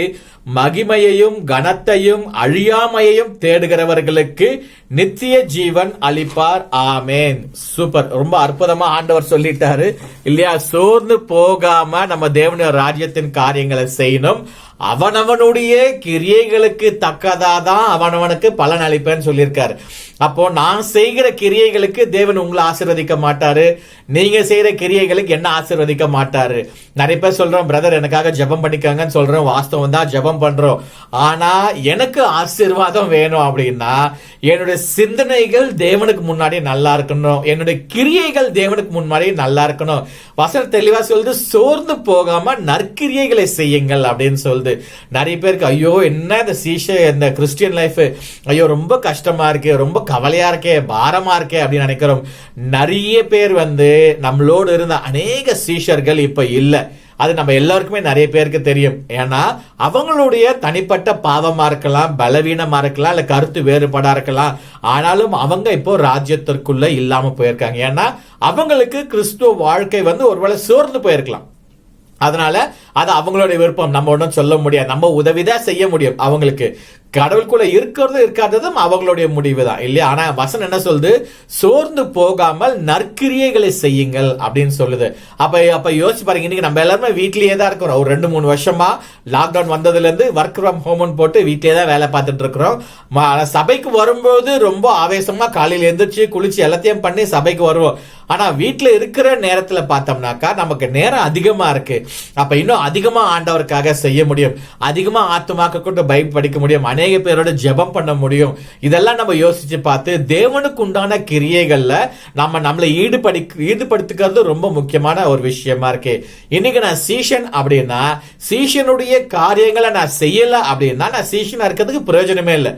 மகிமையையும் கனத்தையும் அழியாமையையும் தேடுகிறவர்களுக்கு நித்திய ஜீவன் அளிப்பார். ஆமேன். சூப்பர், ரொம்ப அற்புதமா ஆண்டவர் சொல்லிட்டாரு இல்லையா? சோர்ந்து போகாம நம்ம தேவனுடைய ராஜ்யத்தின் காரியங்களை செய்யணும். அவனவனுடைய கிரியைகளுக்கு தக்கதாதான் அவனவனுக்கு பலன் அளிப்பேன்னு சொல்லியிருக்காரு. அப்போ நான் செய்கிற கிரியைகளுக்கு தேவன் உங்களை ஆசீர்வதிக்க மாட்டாரு, நீங்க செய்யற கிரியைகளுக்கு என்ன ஆசீர்வதிக்க மாட்டாரு. நிறைய பேர் சொல்றோம், பிரதர் எனக்காக ஜெபம் பண்ணிக்காங்கன்னு சொல்றோம், வாஸ்தவம் தான் ஜெபம் பண்றோம். ஆனா எனக்கு ஆசீர்வாதம் வேணும் அப்படின்னா என்னுடைய சிந்தனைகள் தேவனுக்கு முன்னாடி நல்லா இருக்கணும், என்னுடைய கிரியைகள் தேவனுக்கு முன்னாடி நல்லா இருக்கணும். வசனம் தெளிவா சொல்லுது, சோர்ந்து போகாம நற்கிரியைகளை செய்யுங்கள் அப்படின்னு சொல்லுது. நிறைய பேருக்கு ஐயோ என்ன இந்த கிறிஸ்டியன் லைஃப், ஐயோ ரொம்ப கஷ்டமா இருக்கு, ரொம்ப கவலையா இருக்கே, பாரமா இருக்கே அப்படின்னு நினைக்கிறோம். நிறைய பேர் வந்து நம்மளோடு இருந்த அநேக சீஷர்கள் இப்ப இல்ல. அது நம்ம எல்லாருக்குமே நிறைய பேருக்கு தெரியும். ஏன்னா அவங்களுடைய தனிப்பட்ட பாவமா இருக்கலாம், பலவீனமா இருக்கலாம், இல்ல கருத்து வேறுபாடா இருக்கலாம். ஆனாலும் அவங்க இப்போ ராஜ்யத்திற்குள்ள இல்லாம போயிருக்காங்க. ஏன்னா அவங்களுக்கு கிறிஸ்துவ வாழ்க்கை வந்து ஒருவேளை சோர்ந்து போயிருக்கலாம். அதனால அது அவங்களுடைய விருப்பம், நம்ம ஒன்றும் சொல்ல முடியாது. நம்ம உதவிதான் செய்ய முடியும். அவங்களுக்கு கடவுளுக்குள்ள இருக்கிறது இருக்காததும் அவங்களுடைய முடிவு தான் இல்லையா? ஆனா வசனம் என்ன சொல்லுது, சோர்ந்து போகாமல் நற்கிரியைகளை செய்யுங்கள் அப்படின்னு சொல்லுது. அப்ப யோசிச்சு பாருங்க, இன்னைக்கு நம்ம எல்லாருமே வீட்லயே தான் இருக்கிறோம். ஒரு 2-3 வருஷமா லாக்டவுன் வந்ததுல இருந்து ஒர்க் ஃப்ரம் ஹோம்னு போட்டு வீட்லயே தான் வேலை பார்த்துட்டு இருக்கிறோம். சபைக்கு வரும்போது ரொம்ப ஆவேசமா காலையில எந்திரிச்சு குளிச்சு எல்லாத்தையும் பண்ணி சபைக்கு வருவோம். ஆனா வீட்டுல இருக்கிற நேரத்துல பார்த்தோம்னாக்கா நமக்கு நேரம் அதிகமா இருக்கு. அப்ப இன்னும் அதிகமா ஆண்டவருக்காக செய்ய முடியும், அதிகமா ஆத்துமாக்க கொண்டு பைபிள் படிக்க முடியும், அநேக பேரோட ஜெபம் பண்ண முடியும். இதெல்லாம் நம்ம யோசிச்சு பார்த்து தேவனுக்கு உண்டான கிரியைகள்ல நம்மளை ஈடுபடுத்திக்கிறது ரொம்ப முக்கியமான ஒரு விஷயமா இருக்கு. இன்னைக்கு நான் சீஷன் அப்படின்னா சீஷனுடைய காரியங்களை நான் செய்யல அப்படின்னா நான் சீஷனா இருக்கிறதுக்கு பிரயோஜனமே இல்லை,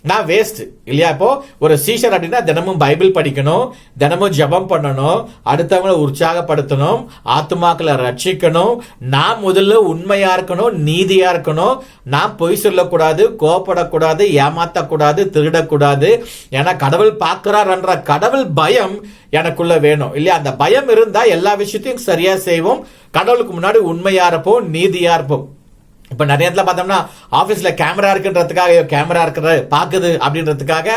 நான் வேஸ்ட் இல்லையா? இப்போ ஒரு சீஷர் அப்படின்னா தினமும் பைபிள் படிக்கணும், தினமும் ஜெபம் பண்ணணும், அடுத்தவங்களை உற்சாகப்படுத்தணும், ஆத்துமாக்களை ரட்சிக்கணும், நான் முதல்ல உண்மையா இருக்கணும், நீதியா இருக்கணும், நான் பொய் சொல்லக்கூடாது, கோபப்படக்கூடாது, ஏமாத்தக்கூடாது, திருடக்கூடாது. ஏன்னா கடவுள் பார்க்கிறார் என்ற கடவுள் பயம் எனக்குள்ள வேணும் இல்லையா? அந்த பயம் இருந்தா எல்லா விஷயத்தையும் சரியா செய்வோம், கடவுளுக்கு முன்னாடி உண்மையா இருப்போம், நீதியா இருப்போம். இப்ப நிறைய இடத்துல பார்த்தோம்னா ஆபீஸ்ல கேமரா இருக்குன்றதுக்காக கேமரா இருக்கிற பாக்குது அப்படின்றதுக்காக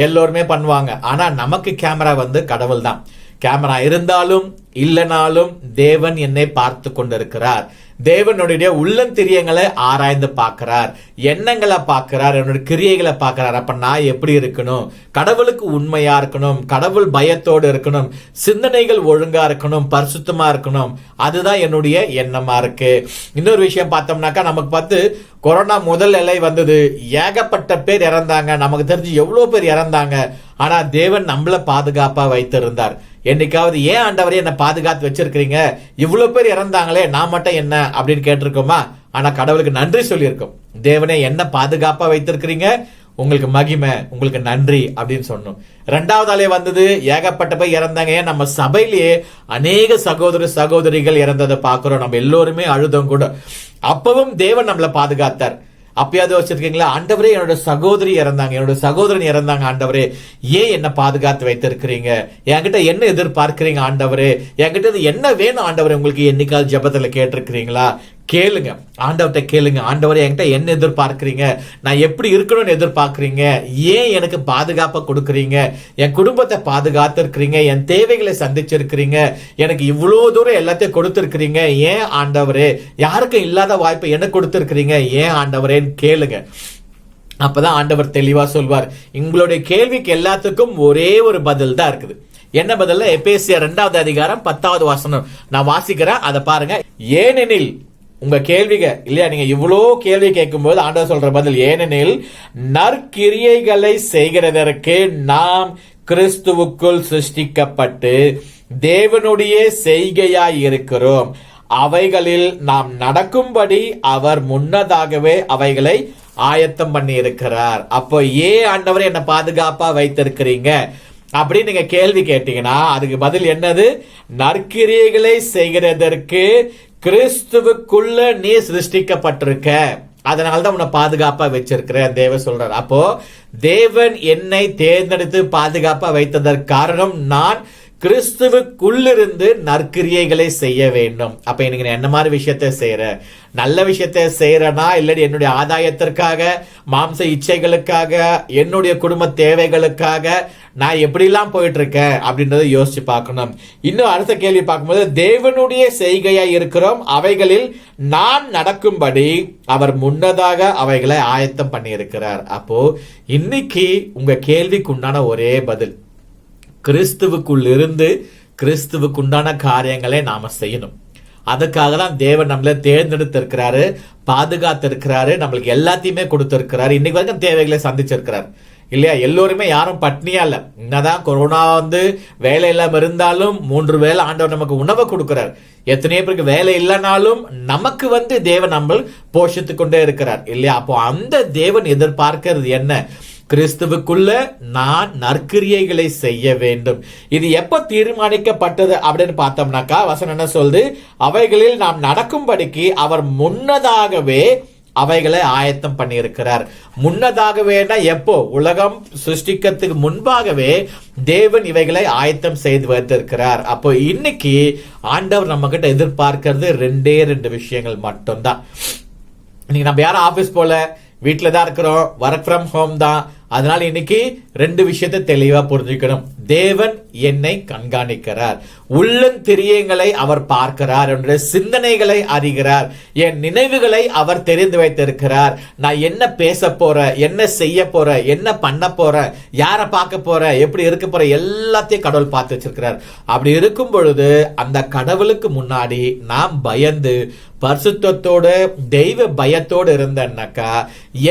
எல்லோருமே பண்ணுவாங்க. ஆனா நமக்கு கேமரா வந்து கடவுள் தான். கேமரா இருந்தாலும் இல்லைனாலும் தேவன் என்னை பார்த்து கொண்டிருக்கிறார். தேவனுடைய உள்ளந்திரியங்களை ஆராய்ந்து பார்க்கிறார், எண்ணங்களை பார்க்கிறார், என்னுடைய கிரியைகளை பார்க்கிறார். அப்ப நான் எப்படி இருக்கணும்? கடவுளுக்கு உண்மையா இருக்கணும், கடவுள் பயத்தோடு இருக்கணும், சிந்தனைகள் ஒழுங்கா இருக்கணும், பரிசுத்தமா இருக்கணும். அதுதான் என்னுடைய எண்ணமா இருக்கு. இன்னொரு விஷயம் பார்த்தோம்னாக்கா, நமக்கு பார்த்து கொரோனா முதல் அலை வந்தது, ஏகப்பட்ட பேர் இறந்தாங்க. நமக்கு தெரிஞ்சு எவ்வளவு பேர் இறந்தாங்க. ஆனா தேவன் நம்மள பாதுகாப்பா வைத்திருந்தார். என்னைக்காவது ஏன் ஆண்டவரே என்ன பாதுகாத்து வச்சிருக்கீங்க, இவ்வளவு பேர் இறந்தாங்களே, நான் மட்டும் என்ன அப்படின்னு கேட்டிருக்கோமா? ஆனா கடவுளுக்கு நன்றி சொல்லியிருக்கோம். தேவனே என்ன பாதுகாப்பா வைத்திருக்கிறீங்க, உங்களுக்கு மகிமை, உங்களுக்கு நன்றி அப்படின்னு சொன்னோம். 2வது அலை வந்தது, ஏகப்பட்ட பேர் இறந்தாங்க. நம்ம சபையிலேயே அநேக சகோதர சகோதரிகள் இறந்ததை பார்க்கிறோம். நம்ம எல்லோருமே அழுதம் கூட. அப்பவும் தேவன் நம்மளை பாதுகாத்தார். அப்பயாவது வச்சிருக்கீங்களா, ஆண்டவரே என்னோட சகோதரி இறந்தாங்க, என்னோட சகோதரன் இறந்தாங்க, ஆண்டவரே ஏன் என்ன பாதுகாத்து வைத்திருக்கிறீங்க, என்கிட்ட என்ன எதிர்பார்க்கிறீங்க ஆண்டவரே, என்கிட்ட என்ன வேணும் ஆண்டவரே, உங்களுக்கு என்னைக்காவது ஜெபத்துல கேட்டிருக்கிறீங்களா? கேளுங்க, ஆண்டவர்கிட்ட கேளுங்க. ஆண்டவரே என்கிட்ட என்ன எதிர்பார்க்கிறீங்க, நான் எப்படி இருக்கணும்னு எதிர்பார்க்கிறீங்க, ஏன் எனக்கு பாதுகாப்பை கொடுக்குறீங்க, என் குடும்பத்தை பாதுகாத்திருக்கிறீங்க, என் தேவைகளை சந்திச்சிருக்கிறீங்க, எனக்கு இவ்வளவு தூரம் எல்லாத்தையும் கொடுத்திருக்கிறீங்க, ஏன் ஆண்டவரே, யாருக்கும் இல்லாத வாய்ப்பை என்ன கொடுத்திருக்கிறீங்க, ஏன் ஆண்டவரேன்னு கேளுங்க. அப்பதான் ஆண்டவர் தெளிவா சொல்வார். உங்களுடைய கேள்விக்கு எல்லாத்துக்கும் ஒரே ஒரு பதில் தான் இருக்குது. என்ன பதில்? எபேசியர் 2வது அதிகாரம் 10வது வசனம் நான் வாசிக்கிறேன், அதை பாருங்க. ஏனெனில் உங்க கேள்விகள் இல்லையா, நீங்க இவ்வளோ கேள்வி கேட்கும் போது ஆண்டவர் சொல்ற பதில், ஏனெனில் நற்கிரியைகளை செய்கிறதற்கு நாம் கிறிஸ்துவுக்குள் சிருஷ்டிக்கப்பட்டு தேவனுடைய செய்கையாய் இருக்கிறோம், அவைகளில் நாம் நடக்கும்படி அவர் முன்னதாகவே அவைகளை ஆயத்தம் பண்ணி இருக்கிறார். அப்போ ஏன் ஆண்டவரே என்ன பாதுகாப்பா வைத்திருக்கிறீங்க அப்படின்னு நீங்க கேள்வி கேட்டீங்கன்னா அதுக்கு பதில் என்னது? நற்கிரியைகளை செய்கிறதற்கு கிறிஸ்துவுக்குள்ள நீ சிருஷ்டிக்கப்பட்டிருக்க, அதனால்தான் உன்னை பாதுகாப்பா வச்சிருக்கிறேன் தேவ சொல்றார். அப்போ தேவன் என்னை தேர்ந்தெடுத்து பாதுகாப்பா வைத்ததற்கு காரணம், நான் கிறிஸ்துவுக்குள்ளிருந்து நற்கிரியைகளை செய்ய வேண்டும். அப்ப எனக்கு என்ன மாதிரி விஷயத்தை செய்யற, நல்ல விஷயத்தை செய்யறனா இல்லாட்டி என்னுடைய ஆதாயத்திற்காக, மாம்ச இச்சைகளுக்காக, என்னுடைய குடும்ப தேவைகளுக்காக நான் எப்படிலாம் போயிட்டு இருக்கேன் அப்படின்றத யோசிச்சு பார்க்கணும். இன்னும் அடுத்த கேள்வி பார்க்கும்போது, தேவனுடைய செய்கையா இருக்கிறோம், அவைகளில் நான் நடக்கும்படி அவர் முன்னதாக அவைகளை ஆயத்தம் பண்ணி இருக்கிறார். அப்போ இன்னைக்கு உங்க கேள்விக்கு உண்டான ஒரே பதில், கிறிஸ்துவுக்குள் இருந்து கிறிஸ்துவுக்குண்டான காரியங்களை நாம செய்யணும். அதுக்காக தான் தேவன் நம்மள தேர்ந்தெடுத்திருக்கிறாரு, பாதுகாத்திருக்கிறாரு, நம்மளுக்கு எல்லாத்தையுமே கொடுத்திருக்கிறாரு, இன்னைக்கு வரைக்கும் தேவைகளை சந்திச்சிருக்கிறார் இல்லையா? எல்லோருமே யாரும் பட்னியா இல்ல. என்னதான் கொரோனா வேலை இல்லாம இருந்தாலும் 3 வேளை ஆண்டவர் நமக்கு உணவை கொடுக்கிறார். எத்தனையோ பேருக்கு வேலை இல்லைனாலும் நமக்கு தேவன் நம்ம போஷித்து கொண்டே இருக்கிறார் இல்லையா? அப்போ அந்த தேவன் எதிர்பார்க்கிறது என்ன? கிறிஸ்துவுக்குள்ள நான் நற்கிரியைகளை செய்ய வேண்டும். இது எப்ப தீர்மானிக்கப்பட்டது அப்படின்னு பார்த்தோம்னாக்கா வசனம் என்ன சொல்லுது? அவைகளில் நாம் நடக்கும்படிக்கு அவர் முன்னதாகவே அவைகளை ஆயத்தம் பண்ணி இருக்கிறார். முன்னதாகவேனா எப்போ? உலகம் சிருஷ்டிக்கிறதுக்கு முன்பாகவே தேவன் இவைகளை ஆயத்தம் செய்து வைத்திருக்கிறார். அப்போ இன்னைக்கு ஆண்டவர் நம்ம கிட்ட எதிர்பார்க்கிறது 2 விஷயங்கள் மட்டும்தான். இன்னைக்கு நம்ம யாரும் ஆபீஸ் போல, வீட்டுல தான் இருக்கிறோம், ஒர்க் ஃப்ரம் ஹோம் தான். அதனால இன்னைக்கு 2 விஷயத்தை தெளிவா புரிஞ்சுக்கணும். தேவன் என்னை கண்காணிக்கிறார், உள்ளந்திரியங்களை அவர் பார்க்கிறார், என்னுடைய சிந்தனைகளை அறிகிறார், என் நினைவுகளை அவர் தெரிந்து வைத்திருக்கிறார். நான் என்ன பேச போறேன், என்ன செய்ய போறேன், என்ன பண்ண போறேன், யாரை பார்க்க போறேன், எப்படி இருக்க போறேன், எல்லாத்தையும் கடவுள் பார்த்து வச்சிருக்கிறார். அப்படி இருக்கும் பொழுது அந்த கடவுளுக்கு முன்னாடி நாம் பயந்து பரிசுத்தத்தோட தெய்வ பயத்தோடு இருந்தேன்னாக்கா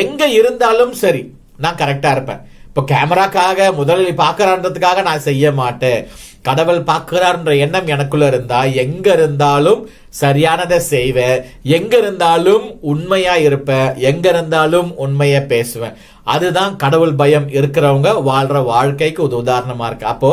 எங்க இருந்தாலும் சரி நான் கரெக்டா இருப்பேன். இப்போ கேமராக்காக முதலில் பார்க்கறான்றதுக்காக நான் செய்ய மாட்டேன். கடவுள் பார்க்கிறார்ன்ற எண்ணம் எனக்குள்ள இருந்தா எங்க இருந்தாலும் சரியானதை செய்வேன், எங்க இருந்தாலும் உண்மையா இருப்பேன், எங்க இருந்தாலும் உண்மையை பேசுவேன். அதுதான் கடவுள் பயம் இருக்கிறவங்க வாழ்ற வாழ்க்கைக்கு ஒரு உதாரணமா இருக்கு. அப்போ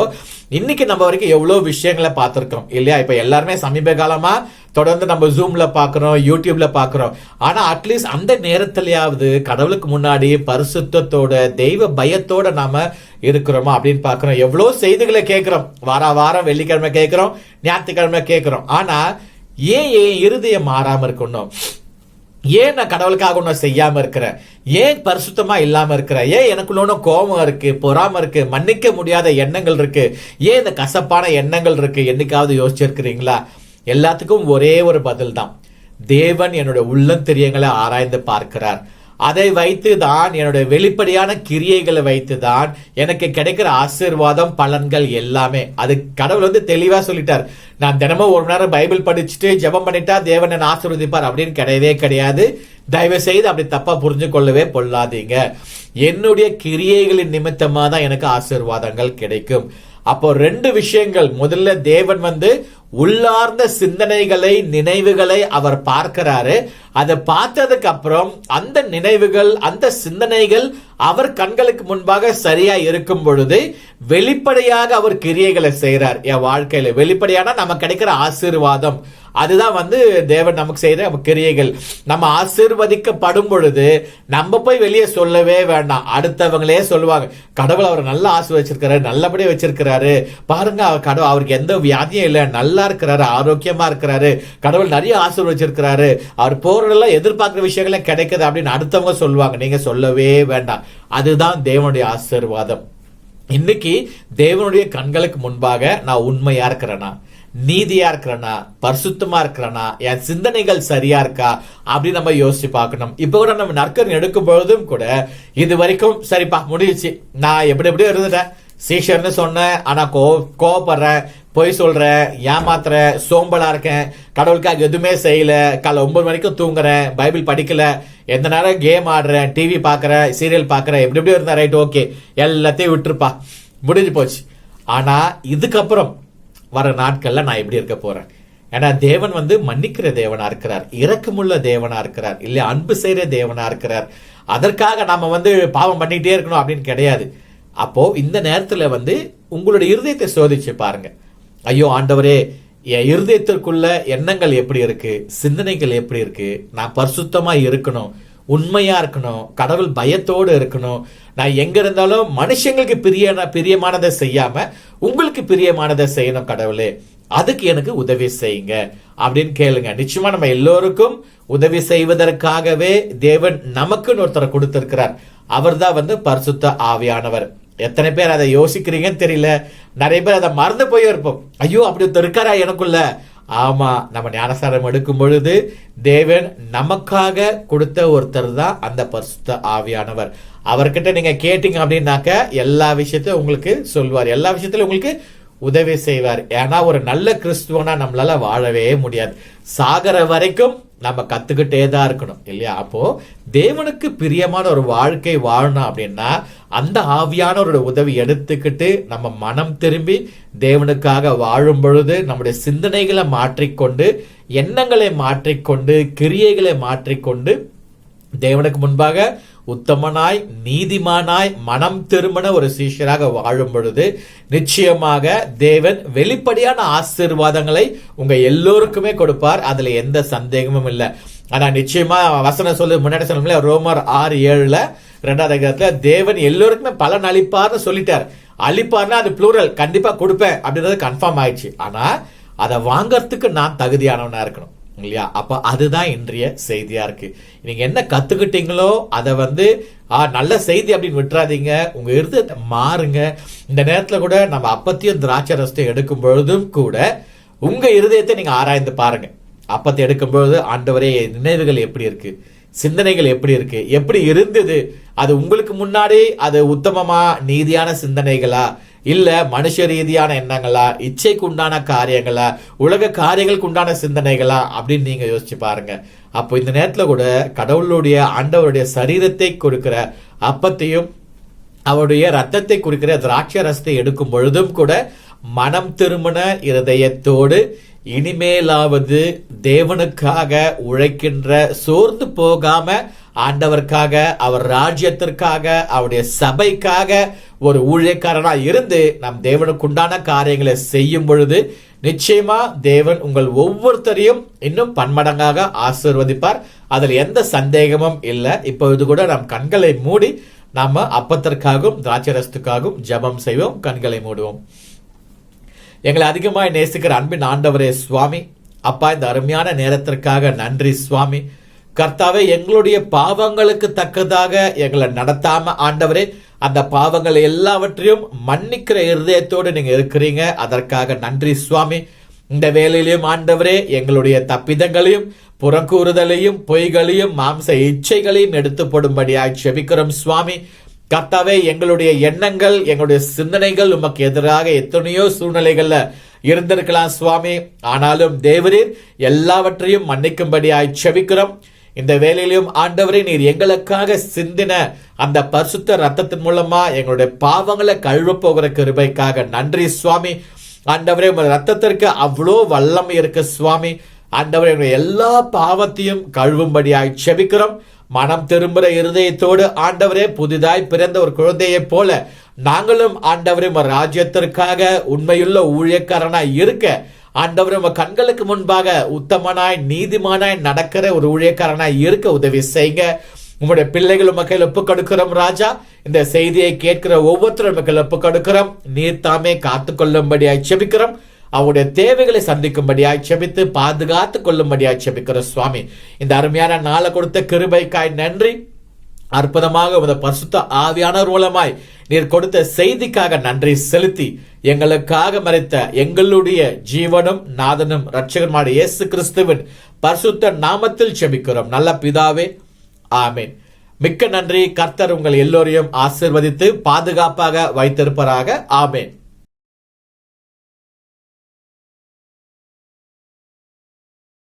இன்னைக்கு நம்ம வரைக்கும் எவ்வளவு விஷயங்களை பார்த்திருக்கோம் இல்லையா? இப்ப எல்லாருமே சமீப காலமா தொடர்ந்து நம்ம ஜூம்ல பாக்குறோம், யூடியூப்ல பாக்குறோம். ஆனா அட்லீஸ்ட் அந்த நேரத்திலேயாவது கடவுளுக்கு முன்னாடி பரிசுத்தத்தோட தெய்வ பயத்தோட நாம இருக்கிறோமா அப்படின்னு பாக்குறோம். எவ்வளவு செய்திகளை கேட்கிறோம், வாரம் வெள்ளிக்கிழமை கேட்கிறோம், ஞாயிற்றுக்கிழமை கேட்கிறோம். ஆனா ஏன் இருதயம் மாறாம இருக்கணும்? ஏன் நான் கடவுளுக்காக ஒன்றும் செய்யாம இருக்கிறேன், ஏன் பரிசுத்தமா இல்லாம இருக்கிறேன், ஏன் எனக்குள்ள ஒன்றும் கோபம் இருக்கு, பொறாம இருக்கு, மன்னிக்க முடியாத எண்ணங்கள் இருக்கு, ஏன் இந்த கசப்பான எண்ணங்கள் இருக்கு, என்னைக்காவது யோசிச்சிருக்கிறீங்களா? எல்லாத்துக்கும் ஒரே ஒரு பதில் தான். தேவன் என்னுடைய உள்ளந்தெரியங்களை ஆராய்ந்து பார்க்கிறார். அதை வைத்து தான், என்னுடைய வெளிப்படையான கிரியைகளை வைத்து தான் எனக்கு கிடைக்கிற ஆசீர்வாதம், பலன்கள் எல்லாமே. அது கடவுள் தெளிவா சொல்லிட்டார். நான் தினமும் ஒரு மணி நேரம் பைபிள் படிச்சுட்டு ஜெபம் பண்ணிட்டா தேவன் என்னை ஆசீர்வதிப்பார் அப்படின்னு கிடையவே கிடையாது. தயவு செய்து அப்படி தப்பா புரிஞ்சு கொள்ளவே கொள்ளாதீங்க. என்னுடைய கிரியைகளின் நிமித்தமா தான் எனக்கு ஆசீர்வாதங்கள் கிடைக்கும். அப்போ 2 விஷயங்கள். முதல்ல தேவன் உள்ளார்ந்த சிந்தனைகளை, நினைவுகளை அவர் பார்க்கிறாரு. அதை பார்த்ததுக்கு அப்புறம் அந்த நினைவுகள், அந்த சிந்தனைகள் அவர் கண்களுக்கு முன்பாக சரியா இருக்கும் பொழுது வெளிப்படையாக அவர் கிரியைகளை செய்யறார். என் வாழ்க்கையில வெளிப்படையான நமக்கு கிடைக்கிற ஆசீர்வாதம், அதுதான் தேவன் நமக்கு செய்யற கிரியைகள். நம்ம ஆசீர்வதிக்கப்படும் பொழுது நம்ம போய் வெளியே சொல்லவே வேண்டாம், அடுத்தவங்களே சொல்லுவாங்க, கடவுள் அவர் நல்லா ஆசீர்வதிச்சிருக்காரு, நல்லபடியா வச்சிருக்கிறாரு பாருங்க, கடவுள் அவருக்கு எந்த வியாதியும் இல்லை, நல்லா இருக்கிறாரு, ஆரோக்கியமா இருக்கிறாரு, கடவுள் நிறைய ஆசீர்வதிச்சிருக்கிறாரு, அவர் போறதெல்லாம் எதிர்பார்க்கிற விஷயங்களே கிடைக்குது அப்படின்னு அடுத்தவங்க சொல்லுவாங்க. நீங்க சொல்லவே வேண்டாம். அதுதான் தேவனுடைய ஆசீர்வாதம். இன்னைக்கு தேவனுடைய கண்களுக்கு முன்பாக நான் உண்மையா இருக்கிறேனா, நீதியா இருக்கிறனா, பரிசுத்தமா இருக்கிறனா, என் சிந்தனைகள் சரியா இருக்கா அப்படின்னு நம்ம யோசிச்சு பார்க்கணும். இப்போ கூட நம்ம நற்கரணை எடுக்கும் பொழுதும் கூட இது வரைக்கும் சரிப்பா முடிஞ்சிச்சு, நான் எப்படியோ இருந்துட்டேன், சீஷர்னு சொன்னேன், ஆனா கோவப்படுறேன், பொய் சொல்றேன், ஏமாத்துறேன், சோம்பலா இருக்கேன், கடவுளுக்காக எதுவுமே செய்யல, காலை 9 மணிக்கும் தூங்குறேன், பைபிள் படிக்கல, எந்த நேரம் கேம் ஆடுறேன், டிவி பாக்குறேன், சீரியல் பாக்குறேன், எப்படியோ இருந்தேன், ரைட் ஓகே எல்லாத்தையும் விட்டுருப்பா, முடிஞ்சு போச்சு. ஆனா இதுக்கப்புறம் வர நாட்கள்ல நான் எப்படி இருக்க போறேன்? ஏன்னா தேவன் மன்னிக்கிற தேவனா இருக்கிறார், இரக்கமுள்ள தேவனா இருக்கிறார், இல்ல அன்பு செய்யற தேவனா இருக்கிறார். அதற்காக நாம பாவம் பண்ணிட்டே இருக்கணும் அப்படின்னு கிடையாது. அப்போ இந்த நேரத்துல உங்களுடைய இருதயத்தை சோதிச்சு பாருங்க. ஐயோ ஆண்டவரே, என் இருதயத்திற்குள்ள எண்ணங்கள் எப்படி இருக்கு, சிந்தனைகள் எப்படி இருக்கு, நான் பரிசுத்தமா இருக்கணும், உண்மையா இருக்கணும், கடவுள் பயத்தோடு இருக்கணும், நான் எங்க இருந்தாலும் மனுஷங்களுக்கு பிரியமானதை செய்யாம உங்களுக்கு பிரியமானதை செய்யணும் கடவுளே, அதுக்கு எனக்கு உதவி செய்யுங்க அப்படின்னு கேளுங்க. நிச்சயமா நம்ம எல்லோருக்கும் உதவி செய்வதற்காகவே தேவன் நமக்குன்னு ஒருத்தரை கொடுத்திருக்கிறார். அவர் தான் பரிசுத்த ஆவியானவர். எத்தனை பேர் அதை யோசிக்கிறீங்கன்னு தெரியல. நிறைய பேர் அதை மறந்து போய் இருப்போம். ஐயோ அப்படி ஒருத்தர் இருக்காரா எனக்குள்ள. ஆமா, நம்ம ஞானஸ்நானம் எடுக்கும் பொழுது தேவன் நமக்காக கொடுத்த ஒருத்தர் தான் அந்த பரிசுத்த ஆவியானவர். அவர்கிட்ட நீங்க கேட்டீங்க அப்படின்னாக்க எல்லா விஷயத்தையும் உங்களுக்கு சொல்வார், எல்லா விஷயத்திலும் உங்களுக்கு உதவி செய்வார். ஏன்னா ஒரு நல்ல கிறிஸ்துவனா நம்மளால வாழவே முடியாது, சாகர வரைக்கும் நம்ம கத்துக்கிட்டே தான் இருக்கணும் இல்லையா? அப்போ தேவனுக்கு பிரியமான ஒரு வாழ்க்கை வாழணும் அப்படின்னா அந்த ஆவியானவரோட உதவி எடுத்துக்கிட்டு நம்ம மனம் திரும்பி தேவனுக்காக வாழும் பொழுது நம்முடைய சிந்தனைகளை மாற்றிக்கொண்டு, எண்ணங்களை மாற்றிக்கொண்டு, கிரியைகளை மாற்றிக்கொண்டு தேவனுக்கு முன்பாக உத்தமனாய், நீதிமானாய், மனம் திரும்பின ஒரு சீஷராக வாழும் பொழுது நிச்சயமாக தேவன் வெளிப்படையான ஆசீர்வாதங்களை உங்க எல்லோருக்குமே கொடுப்பார். அதுல எந்த சந்தேகமும் இல்லை. ஆனா நிச்சயமா வசனம் சொல்லு முன்னாடி சொல்ல ரோமர் 6:7 2வது அதிகாரத்துல தேவன் எல்லோருக்குமே பலன் அளிப்பார்னு சொல்லிட்டார். அளிப்பார்னா அது ப்ளூரல், கண்டிப்பா கொடுப்பேன் அப்படின்றது கன்ஃபார்ம் ஆயிடுச்சு. ஆனா அதை வாங்கறதுக்கு நான் தகுதியானவனா இருக்கணும் இல்லையா? அப்ப அதுதான் இன்றைய செய்தியா இருக்கு. நீங்க என்ன கத்துக்கிட்டீங்களோ அதை நல்ல செய்தி அப்படின்னு விட்டுறாதீங்க, உங்க இருதயத்தை மாறுங்க. இந்த நேரத்துல கூட நம்ம அப்பத்தையும் திராட்சை ரசத்தையும் எடுக்கும் பொழுதும் கூட உங்க இருதயத்தை நீங்க ஆராய்ந்து பாருங்க. அப்பத்தை எடுக்கும் பொழுது ஆண்டவரே நினைவுகள் எப்படி இருக்கு, சிந்தனைகள் எப்படி இருக்கு, எப்படி இருந்தது, அது உங்களுக்கு முன்னாடி அது உத்தமமா நீதியான சிந்தனைகளா, இல்ல மனுஷ ரீதியான எண்ணங்களா, இச்சைக்கு உண்டான காரியங்களா, உலக காரியங்களுக்கு உண்டான சிந்தனைகளா அப்படின்னு நீங்க யோசிச்சு பாருங்க. அப்போ இந்த நேரத்துல கூட கடவுளுடைய ஆண்டவருடைய சரீரத்தை கொடுக்கிற அப்பத்தையும் அவருடைய ரத்தத்தை குறிக்கிற திராட்சை ரசத்தை எடுக்கும் பொழுதும் கூட மனம் திரும்பின இருதயத்தோடு இனிமேலாவது தேவனுக்காக உழைக்கின்ற, சோர்ந்து போகாம ஆண்டவருக்காக, அவர் ராஜ்யத்திற்காக, அவருடைய சபைக்காக ஒரு ஊழியக்காரனா இருந்து நம் தேவனுக்கு உண்டான காரியங்களை செய்யும் பொழுது நிச்சயமா தேவன் உங்கள் ஒவ்வொருத்தரையும் இன்னும் பன்மடங்காக ஆசீர்வதிப்பார். அதில் எந்த சந்தேகமும் இல்லை. இப்பொழுது கூட நம் கண்களை மூடி நாம அப்பத்திற்காகவும் திராட்சை ரசத்துக்காகவும் ஜெபம் செய்வோம். கண்களை மூடுவோம். எங்களை அதிகமாய் நேசிக்கிற அன்பின் ஆண்டவரே சுவாமி, அப்பா இந்த அருமையான நேரத்திற்காக நன்றி சுவாமி. கர்த்தாவே, எங்களுடைய பாவங்களுக்கு தக்கதாக எங்களை நடத்தாம ஆண்டவரே, அந்த பாவங்கள் எல்லாவற்றையும் மன்னிக்கிற இருதயத்தோடு நீங்க இருக்கிறீங்க. அதற்காக நன்றி சுவாமி. இந்த வேலையிலும் ஆண்டவரே, எங்களுடைய தப்பிதங்களையும் புறக்கூறுதலையும் பொய்களையும் மாம்ச இச்சைகளையும் எடுத்து போடும்படியாய் செபிக்கிறோம் சுவாமி. கர்த்தாவே, எங்களுடைய எண்ணங்கள், எங்களுடைய சிந்தனைகள் உமக்கு எதிராக எத்தனையோ சூழ்நிலைகள்ல இருந்திருக்கலாம் சுவாமி. ஆனாலும் தேவரீர் எல்லாவற்றையும் மன்னிக்கும்படியாய் செபிக்கிறோம். இந்த வேலையிலும் ஆண்டவரே, நீர் எங்களுக்காக சிந்தின அந்த பரிசுத்த ரத்தத்தின் மூலமா எங்களுடைய பாவங்களை கழுவ போகிற கிருபைக்காக நன்றி சுவாமி. ஆண்டவரே, உங்கள் ரத்தத்திற்கு அவ்வளோ வல்லமை இருக்கு சுவாமி. ஆண்டவரே, எங்களுடைய எல்லா பாவத்தையும் கழுவும்படியாய் செபிக்கிறோம். மனம் திரும்புகிற இருதயத்தோடு ஆண்டவரே, புதிதாய் பிறந்த ஒரு குழந்தையைப் போல நாங்களும் ஆண்டவரே உங்கள் ராஜ்யத்திற்காக உண்மையுள்ள ஊழியக்காரனாய் இருக்க ஆண்டவரே, உங்க கண்களுக்கு முன்பாக உத்தமனாய் நீதிமானாய் நடக்கிற ஒரு ஊழியக்காரனாய் இருக்க உதவி செய்யுங்க. உங்களுடைய பிள்ளைகள் மக்கள் ஒப்பு கொடுக்கிறோம் ராஜா. இந்த செய்தியை கேட்கிற ஒவ்வொருத்தரும் மக்கள் ஒப்பு கொடுக்கிறோம். நீர் தாமே காத்து கொள்ளும்படியாய் செபிக்கிறோம். அவருடைய தேவைகளை சந்திக்கும்படியாய் செபித்து பாதுகாத்து கொள்ளும்படியாய் செபிக்கிறோம் சுவாமி. இந்த அருமையான நாளை கொடுத்த கிருபைக்காய் நன்றி. அற்புதமாக உமது பரிசுத்த ஆவியானவர் மூலமாய் நீர் கொடுத்த செய்திக்காக நன்றி செலுத்தி எங்களுக்காக மரித்த எங்களுடைய ஜீவனும் நாதனும் இரட்சகருமான இயேசு கிறிஸ்துவின் பரிசுத்த நாமத்தில் செபிக்கிறோம் நல்ல பிதாவே, ஆமேன். மிக்க நன்றி. கர்த்தர் உங்கள் எல்லோரையும் ஆசீர்வதித்து பாதுகாப்பாக வைத்திருப்பாராக. ஆமேன்.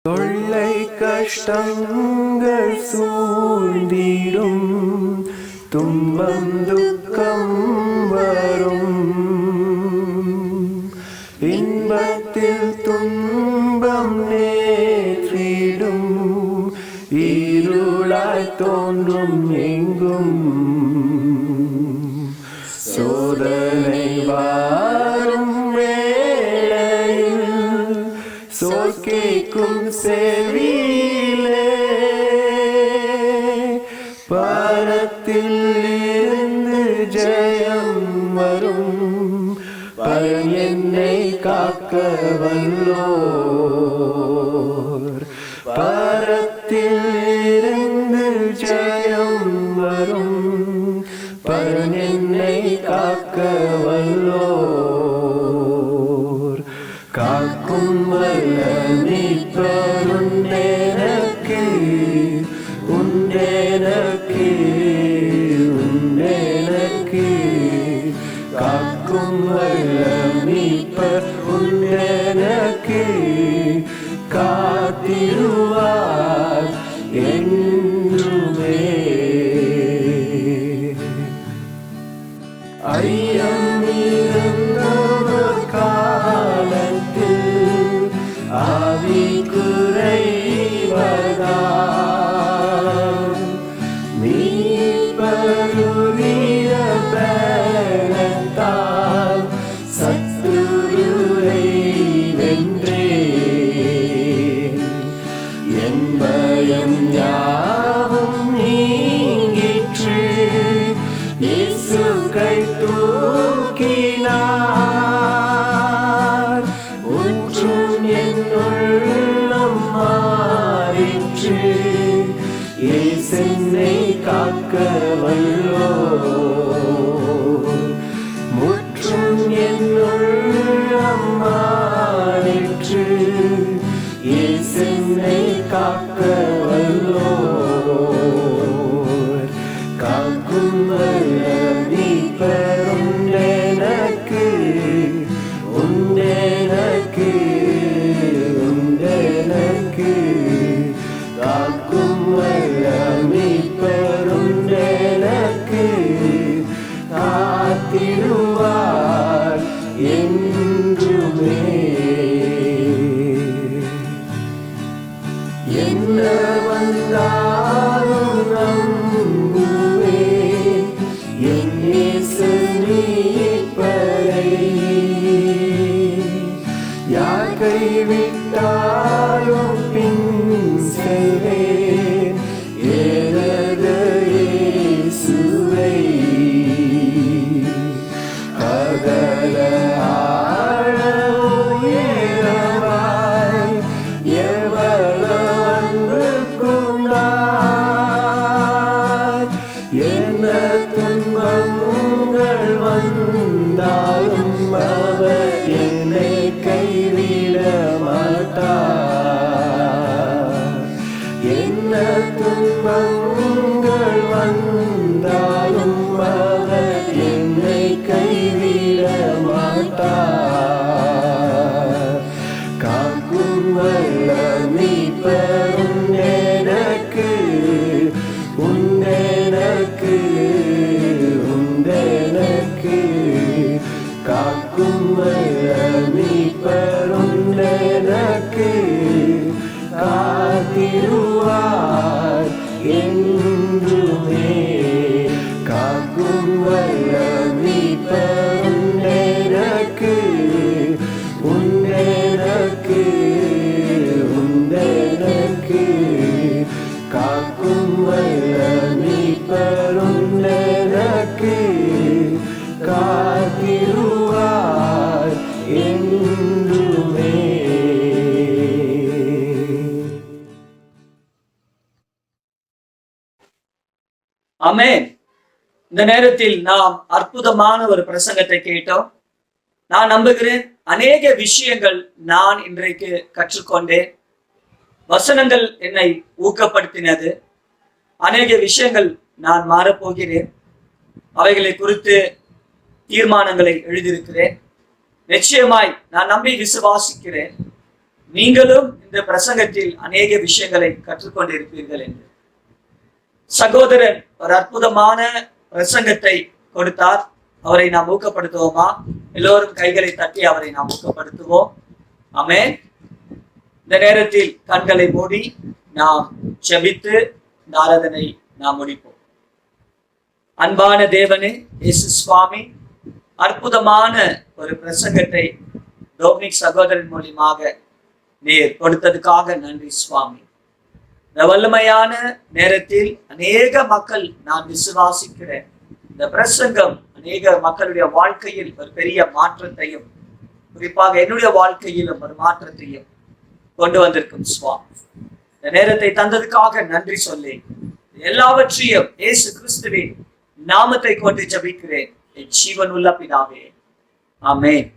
தொல்லை கஷ்டங்கள் சூழ்ந்திடும், துன்பம் துக்கம் வரும், இன்பத்தில் துன்பம் நேற்றிடும், இருளாய் தோன்றும் எங்கும் சோதனை வாரும் வேளையில் கேட்கும் செவியிலே பாரத்தில் இருந்து ஜெயம் வரும், பயம் என்னை காக்க வல்லோர். பாரத்தில் இருந்து ஜெயம் வரும், பயம் என்னை காக்க வல்லோர். காக்கும் வல்ல மீட்பர் உண்டெனக்கு, உண்டெனக்கு, உண்டெனக்கு. காக்கும் வல்ல மீட்பர் உண்டெனக்கு, காத்திடுவார் என்றுமே. ஐயம் இருந்தவர் காலத்தில் ஆவி குறைவதால், மீட்பருடைய பலத்தால் சத்துருவை வென்றேன். என் பயம் யாவும் நீங்கிற்று, இயேசு கை தூக்கினார். ஊற்றும் என் உள்ளம் மாறிற்று, இயேசென்னை காக்க வல்லோர். முற்றும் என் உள்ளம் மாறிற்று, இயேசென்னை காக்க வல்லோர். காக்கும் வல்ல மீட்பர் உண்டெனக்கு, உண்டெனக்கு, உண்டெனக்கு. காக்கும் வல்ல மீட்பர் உண்டெனக்கு, காத்திடுவார் என்றுமே. என்ன வந்தாலும் நம்புவேன் என் இயேசு மீட்பரை. யார் கைவிட்டாலும் பின் செல்வேன் எனது இயேசுவை. அகல வந்தாலும் அவர் என்னை கைவிட மாட்டார். என்ன துன்பங்கள் வந்தாலும் அவர் என்னை கைவிட மாட்டார். காக்கும் வல்ல மீட்பரும் எனக்கு உண்டெனக்கு உண்டெனக்கு. காக்கும் வல்ல மீட்பரும் எனக்கு காத்திடுவார் என்றுமே. காக்கும் வல்ல மீட்பரும் எனக்கு உண்டெனக்கு உண்டெனக்கு. காக்கும் வல்ல மீட்பரும் எனக்கு காத்திடுவார் என்றுமே. ஆமென். இந்த நேரத்தில் நாம் அற்புதமான ஒரு பிரசங்கத்தை கேட்டோம். நான் நம்புகிறேன் அநேக விஷயங்கள் நான் இன்றைக்கு கற்றுக்கொண்டேன். வசனங்கள் என்னை ஊக்கப்படுத்தினது. அநேக விஷயங்கள் நான் மாறப்போகிறேன். அவைகளை குறித்து தீர்மானங்களை எழுதியிருக்கிறேன். நிச்சயமாய் நான் நம்பி விசுவாசிக்கிறேன் நீங்களும் இந்த பிரசங்கத்தில் அநேக விஷயங்களை கற்றுக்கொண்டிருப்பீர்கள் என்று. சகோதரன் ஒரு அற்புதமான பிரசங்கத்தை கொடுத்தார். அவரை நாம் ஊக்கப்படுத்துவோமா? எல்லோரும் கைகளை தட்டி அவரை நாம் ஊக்கப்படுத்துவோம். ஆமென். இந்த நேரத்தில் கண்களை மூடி நாம் ஜெபித்து இந்த ஆராதனை நாம் முடிப்போம். அன்பான தேவனே இயேசு சுவாமி, அற்புதமான ஒரு பிரசங்கத்தை டொமினிக் சகோதரன் மூலியமாக நீர் கொடுத்ததுக்காக நன்றி சுவாமி. இந்த வல்லமையான நேரத்தில் அநேக மக்கள் நான் விசுவாசிக்கிறேன் இந்த பிரசங்கம் அநேக மக்களுடைய வாழ்க்கையில் ஒரு பெரிய மாற்றத்தையும் குறிப்பாக என்னுடைய வாழ்க்கையிலும் ஒரு மாற்றத்தையும் கொண்டு வந்திருக்கும் சுவாமி. இந்த நேரத்தை தந்ததுக்காக நன்றி சொல்லி எல்லாவற்றையும் இயேசு கிறிஸ்துவின் நாமத்தை கொண்டு ஜெபிக்கிறேன் என் ஜீவனுள்ள பிதாவே. ஆமென்.